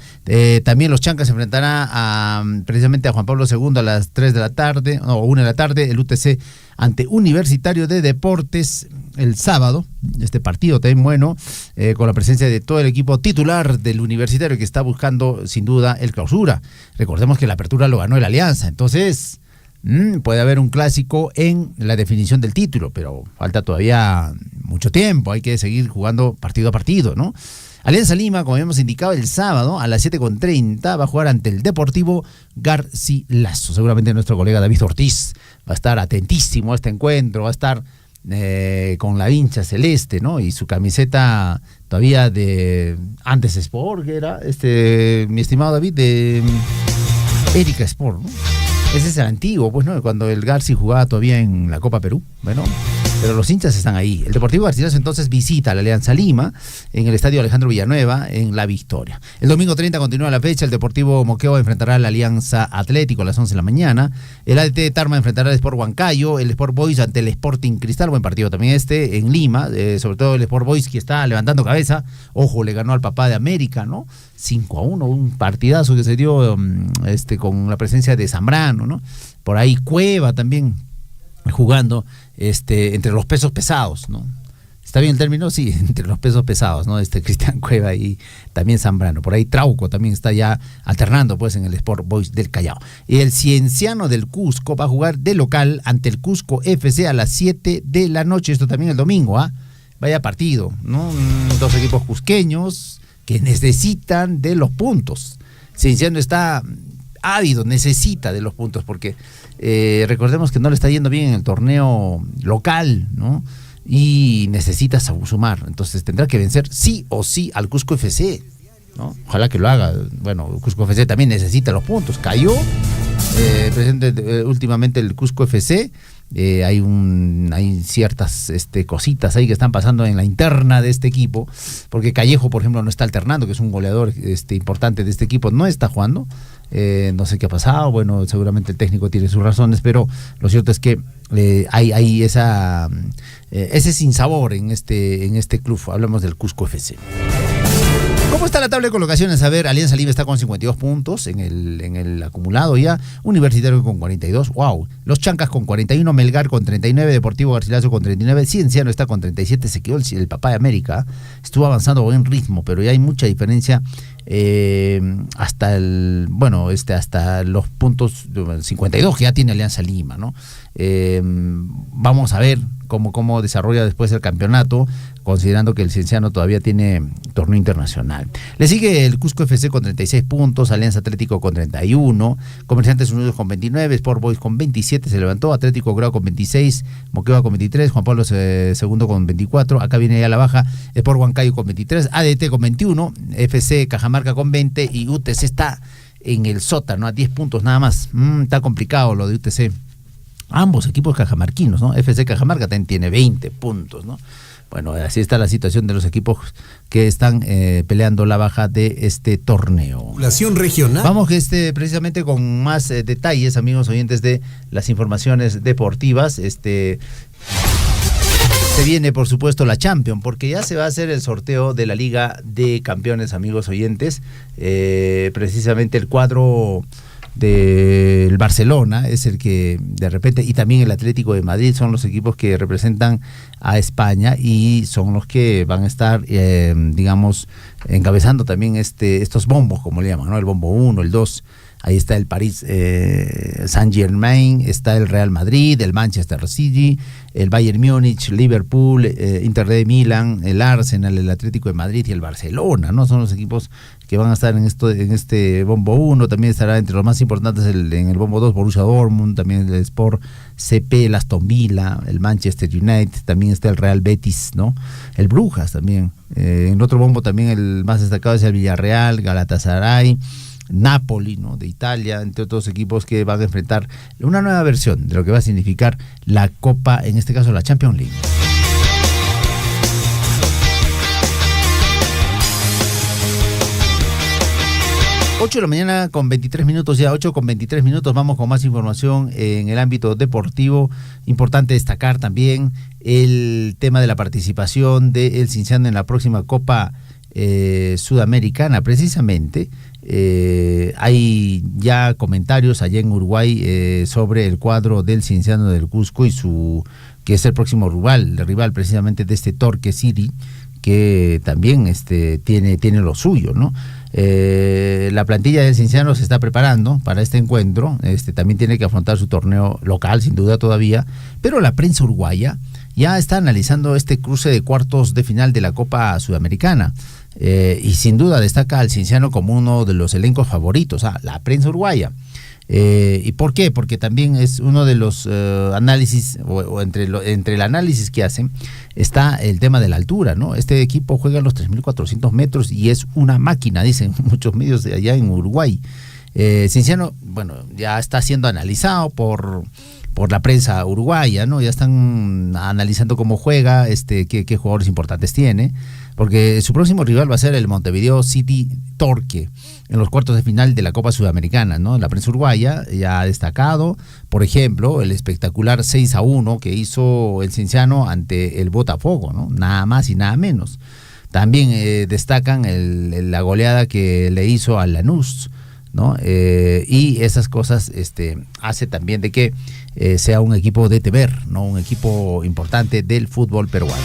También los Chancas se enfrentarán precisamente a Juan Pablo II a las 3 de la tarde, o 1 de la tarde, el UTC ante Universitario de Deportes el sábado. Este partido también bueno, con la presencia de todo el equipo titular del Universitario, que está buscando sin duda el clausura. Recordemos que la apertura lo ganó el Alianza, entonces puede haber un clásico en la definición del título, pero falta todavía mucho tiempo, hay que seguir jugando partido a partido, ¿no? Alianza Lima, como habíamos indicado, el sábado a las 7:30 va a jugar ante el Deportivo Garcilaso. Seguramente nuestro colega David Ortiz va a estar atentísimo a este encuentro, va a estar con la vincha celeste, ¿no? Y su camiseta todavía de antes Sport, que era mi estimado David, de Erika Sport, ¿no? Ese es el antiguo, pues, ¿no? Cuando el Garci jugaba todavía en la Copa Perú, bueno, pero los hinchas están ahí. El Deportivo Garcilaso entonces visita a la Alianza Lima en el Estadio Alejandro Villanueva en La Victoria. El domingo 30 continúa la fecha, el Deportivo Moquegua enfrentará a la Alianza Atlético a las 11 de la mañana, el ADT Tarma enfrentará al Sport Huancayo, el Sport Boys ante el Sporting Cristal, buen partido también en Lima, sobre todo el Sport Boys, que está levantando cabeza, ojo, le ganó al papá de América, ¿no? 5-1, un partidazo que se dio con la presencia de Zambrano, ¿no? Por ahí Cueva también jugando entre los pesos pesados, ¿no? ¿Está bien el término? Sí, entre los pesos pesados, ¿no? Cristian Cueva y también Zambrano. Por ahí Trauco también está ya alternando, pues, en el Sport Boys del Callao. Y el Cienciano del Cusco va a jugar de local ante el Cusco FC a las 7 de la noche. Esto también el domingo, ¿ah? Vaya partido, ¿no? Dos equipos cusqueños que necesitan de los puntos. Cienciano está ávido, necesita de los puntos, porque recordemos que no le está yendo bien en el torneo local, ¿no? Y necesita sumar, entonces tendrá que vencer sí o sí al Cusco FC, ¿no? Ojalá que lo haga. Bueno, el Cusco FC también necesita los puntos. Cayó últimamente el Cusco FC. Hay ciertas cositas ahí que están pasando en la interna de este equipo, porque Callejo, por ejemplo, no está alternando, que es un goleador importante de este equipo, no está jugando. no sé qué ha pasado, bueno, seguramente el técnico tiene sus razones, pero lo cierto es que hay ese sinsabor en este club. Hablamos del Cusco FC. ¿Cómo está la tabla de colocaciones? A ver, Alianza Lima está con 52 puntos en el acumulado ya, Universitario con 42, wow, Los Chancas con 41, Melgar con 39, Deportivo Garcilaso con 39, Cienciano está con 37, se quedó el papá de América, estuvo avanzando a buen ritmo, pero ya hay mucha diferencia hasta los puntos 52 que ya tiene Alianza Lima, ¿no? Vamos a ver cómo desarrolla después el campeonato, considerando que el Cienciano todavía tiene torneo internacional. Le sigue el Cusco FC con 36 puntos, Alianza Atlético con 31, Comerciantes Unidos con 29, Sport Boys con 27, se levantó, Atlético Grau con 26, Moquegua con 23, Juan Pablo II con 24, acá viene ya la baja, Sport Huancayo con 23, ADT con 21, FC Cajamarca con 20 y UTC está en el sótano a 10 puntos nada más. Está complicado lo de UTC. Ambos equipos cajamarquinos, ¿no? FC Cajamarca también tiene 20 puntos, ¿no? Bueno, así está la situación de los equipos que están peleando la baja de este torneo. Población regional. Vamos precisamente con más detalles, amigos oyentes, de las informaciones deportivas. Se viene, por supuesto, la Champions, porque ya se va a hacer el sorteo de la Liga de Campeones, amigos oyentes. Precisamente el cuadro del Barcelona es el que de repente, y también el Atlético de Madrid son los equipos que representan a España y son los que van a estar digamos encabezando también estos bombos, como le llaman, ¿no? El bombo 1, el 2, ahí está el París Saint-Germain, está el Real Madrid, el Manchester City, el Bayern Múnich, Liverpool, Inter de Milán, el Arsenal, el Atlético de Madrid y el Barcelona, ¿no? Son los equipos que van a estar en este bombo 1, también estará entre los más importantes en el bombo 2, Borussia Dortmund, también el Sport CP, el Aston Villa, el Manchester United, también está el Real Betis, ¿no? El Brujas también. En otro bombo también el más destacado es el Villarreal, Galatasaray, Napoli, ¿no? De Italia, entre otros equipos que van a enfrentar una nueva versión de lo que va a significar la Copa, en este caso la Champions League. 8 de la mañana con 23 minutos, ya 8 con 23 minutos, vamos con más información en el ámbito deportivo. Importante destacar también el tema de la participación del Cienciano en la próxima Copa Sudamericana. Precisamente hay ya comentarios allá en Uruguay sobre el cuadro del Cienciano del Cusco y que es el próximo rival precisamente de este Torque City, que también tiene lo suyo, ¿no? La plantilla del Cienciano se está preparando para este encuentro, también tiene que afrontar su torneo local, sin duda todavía, pero la prensa uruguaya ya está analizando este cruce de cuartos de final de la Copa Sudamericana, y sin duda destaca al Cienciano como uno de los elencos favoritos, la prensa uruguaya. ¿Y por qué? Porque también es uno de los análisis, o entre el análisis que hacen, está el tema de la altura, ¿no? Este equipo juega a los 3.400 metros y es una máquina, dicen muchos medios de allá en Uruguay. Cienciano, bueno, ya está siendo analizado por la prensa uruguaya, ¿no? Ya están analizando cómo juega, qué jugadores importantes tiene, porque su próximo rival va a ser el Montevideo City Torque en los cuartos de final de la Copa Sudamericana, ¿no? La prensa uruguaya ya ha destacado, por ejemplo, el espectacular 6-1 que hizo el Cienciano ante el Botafogo, ¿no? Nada más y nada menos. También destacan la goleada que le hizo a Lanús, ¿no? Y esas cosas hace también de que sea un equipo de temer, ¿no? Un equipo importante del fútbol peruano.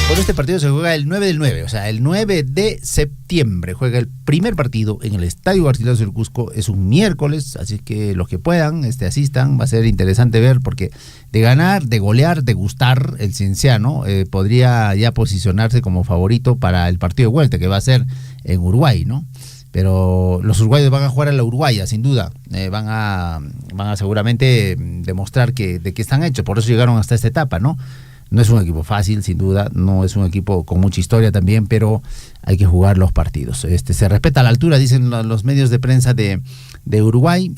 Bueno, este partido se juega el 9 del 9, o sea, el 9 de septiembre juega el primer partido en el Estadio Garcilaso del Cusco. Es un miércoles, así que los que puedan asistan. Va a ser interesante ver, porque de ganar, de golear, de gustar, el Cienciano podría ya posicionarse como favorito para el partido de vuelta, que va a ser en Uruguay, ¿no? Pero los uruguayos van a jugar a la uruguaya, sin duda. Van a seguramente demostrar de qué están hechos. Por eso llegaron hasta esta etapa, ¿no? No es un equipo fácil, sin duda, no es un equipo con mucha historia también, pero hay que jugar los partidos. Se respeta la altura, dicen los medios de prensa de Uruguay,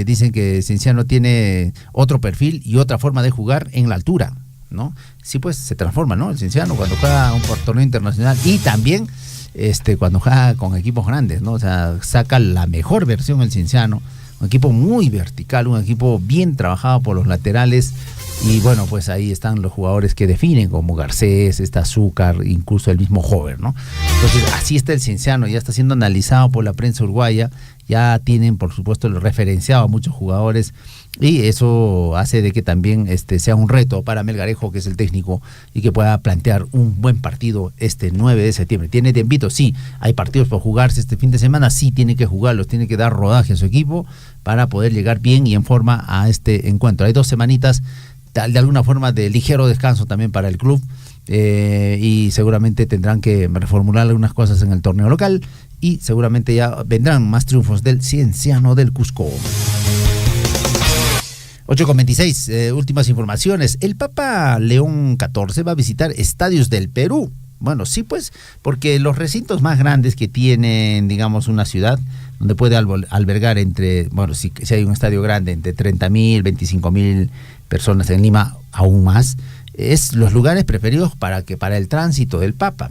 dicen que Cienciano tiene otro perfil y otra forma de jugar en la altura, ¿no? Sí, pues se transforma, ¿no? El Cienciano cuando juega un torneo internacional, y también cuando juega con equipos grandes, ¿no? O sea, saca la mejor versión el Cienciano, un equipo muy vertical, un equipo bien trabajado por los laterales. Y bueno, pues ahí están los jugadores que definen, como Garcés, está Azúcar, incluso el mismo Hover, ¿no? Entonces, así está el Cienciano, ya está siendo analizado por la prensa uruguaya, ya tienen, por supuesto, referenciado a muchos jugadores, y eso hace de que también sea un reto para Melgarejo, que es el técnico, y que pueda plantear un buen partido este 9 de septiembre. ¿Tiene tiempito? Sí. ¿Hay partidos por jugarse este fin de semana? Sí, tiene que jugarlos, tiene que dar rodaje a su equipo para poder llegar bien y en forma a este encuentro. Hay 2 semanitas de alguna forma de ligero descanso también para el club, y seguramente tendrán que reformular algunas cosas en el torneo local, y seguramente ya vendrán más triunfos del Cienciano del Cusco. 8:26, últimas informaciones. El Papa León XIV va a visitar estadios del Perú. Bueno, sí, pues, porque los recintos más grandes que tienen, digamos, una ciudad donde puede albergar si hay un estadio grande, entre 30.000, 25.000 personas, en Lima aún más, es los lugares preferidos para el tránsito del Papa.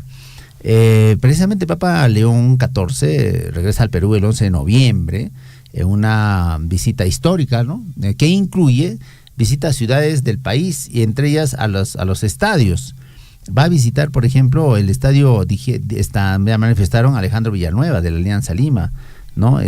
Precisamente el Papa León XIV regresa al Perú el 11 de noviembre, en una visita histórica, ¿no? Que incluye visita a ciudades del país, y entre ellas a los estadios. Va a visitar, por ejemplo, el estadio, ya manifestaron, Alejandro Villanueva de la Alianza Lima, ¿no?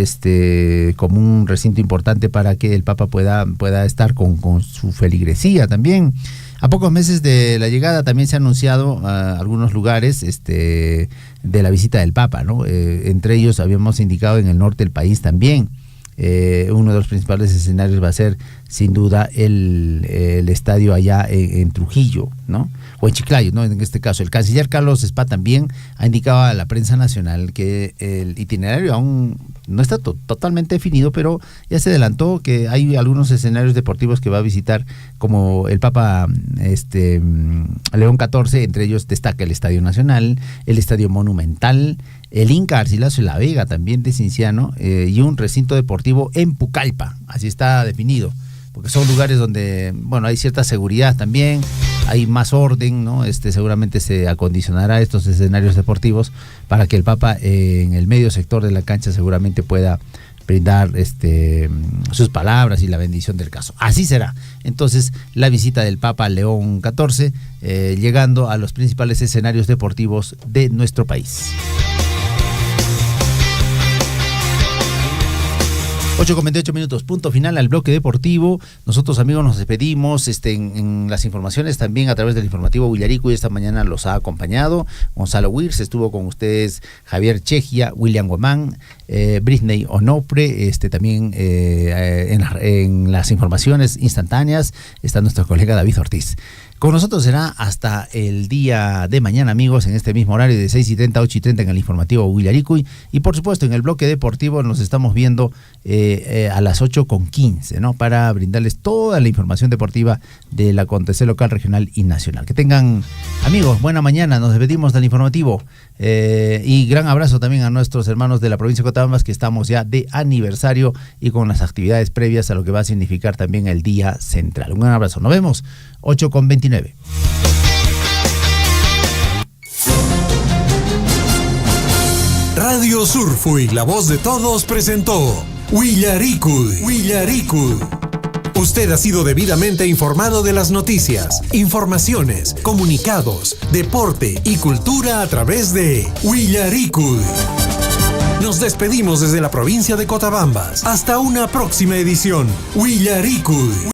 Como un recinto importante para que el Papa pueda estar con su feligresía también. A pocos meses de la llegada también se ha anunciado algunos lugares de la visita del Papa, ¿no? Entre ellos habíamos indicado en el norte del país también. Uno de los principales escenarios va a ser sin duda el estadio allá en Trujillo, ¿no? O en Chiclayo, ¿no? En este caso, el canciller Carlos Spa también ha indicado a la prensa nacional que el itinerario aún no está totalmente definido, pero ya se adelantó que hay algunos escenarios deportivos que va a visitar, como el Papa León XIV. Entre ellos destaca el Estadio Nacional, el Estadio Monumental, el Inca Garcilaso de la Vega, también de Cienciano, y un recinto deportivo en Pucallpa. Así está definido, porque son lugares donde, bueno, hay cierta seguridad también, hay más orden, ¿no? Seguramente se acondicionará estos escenarios deportivos para que el Papa en el medio sector de la cancha seguramente pueda brindar sus palabras y la bendición del caso. Así será. Entonces, la visita del Papa León XIV, llegando a los principales escenarios deportivos de nuestro país. 8:28, punto final al bloque deportivo. Nosotros, amigos, nos despedimos en las informaciones también a través del informativo Huillarico, y esta mañana los ha acompañado Gonzalo Wirs, estuvo con ustedes Javier Chegia, William Guamán, Britney Onopre, también en las informaciones instantáneas está nuestro colega David Ortiz. Con nosotros será hasta el día de mañana, amigos, en este mismo horario de 6:30, 8:30 en el informativo Huillaricuy. Y por supuesto, en el bloque deportivo nos estamos viendo a las 8:15, ¿no? Para brindarles toda la información deportiva del acontecer local, regional y nacional. Que tengan, amigos, buena mañana. Nos despedimos del informativo. Y gran abrazo también a nuestros hermanos de la provincia de Cotabambas, que estamos ya de aniversario y con las actividades previas a lo que va a significar también el Día Central. Un gran abrazo. Nos vemos 8:29. Radio Surfuy, la voz de todos, presentó Huillaricuy. Usted ha sido debidamente informado de las noticias, informaciones, comunicados, deporte y cultura a través de Huillaricuy. Nos despedimos desde la provincia de Cotabambas. Hasta una próxima edición. Huillaricuy.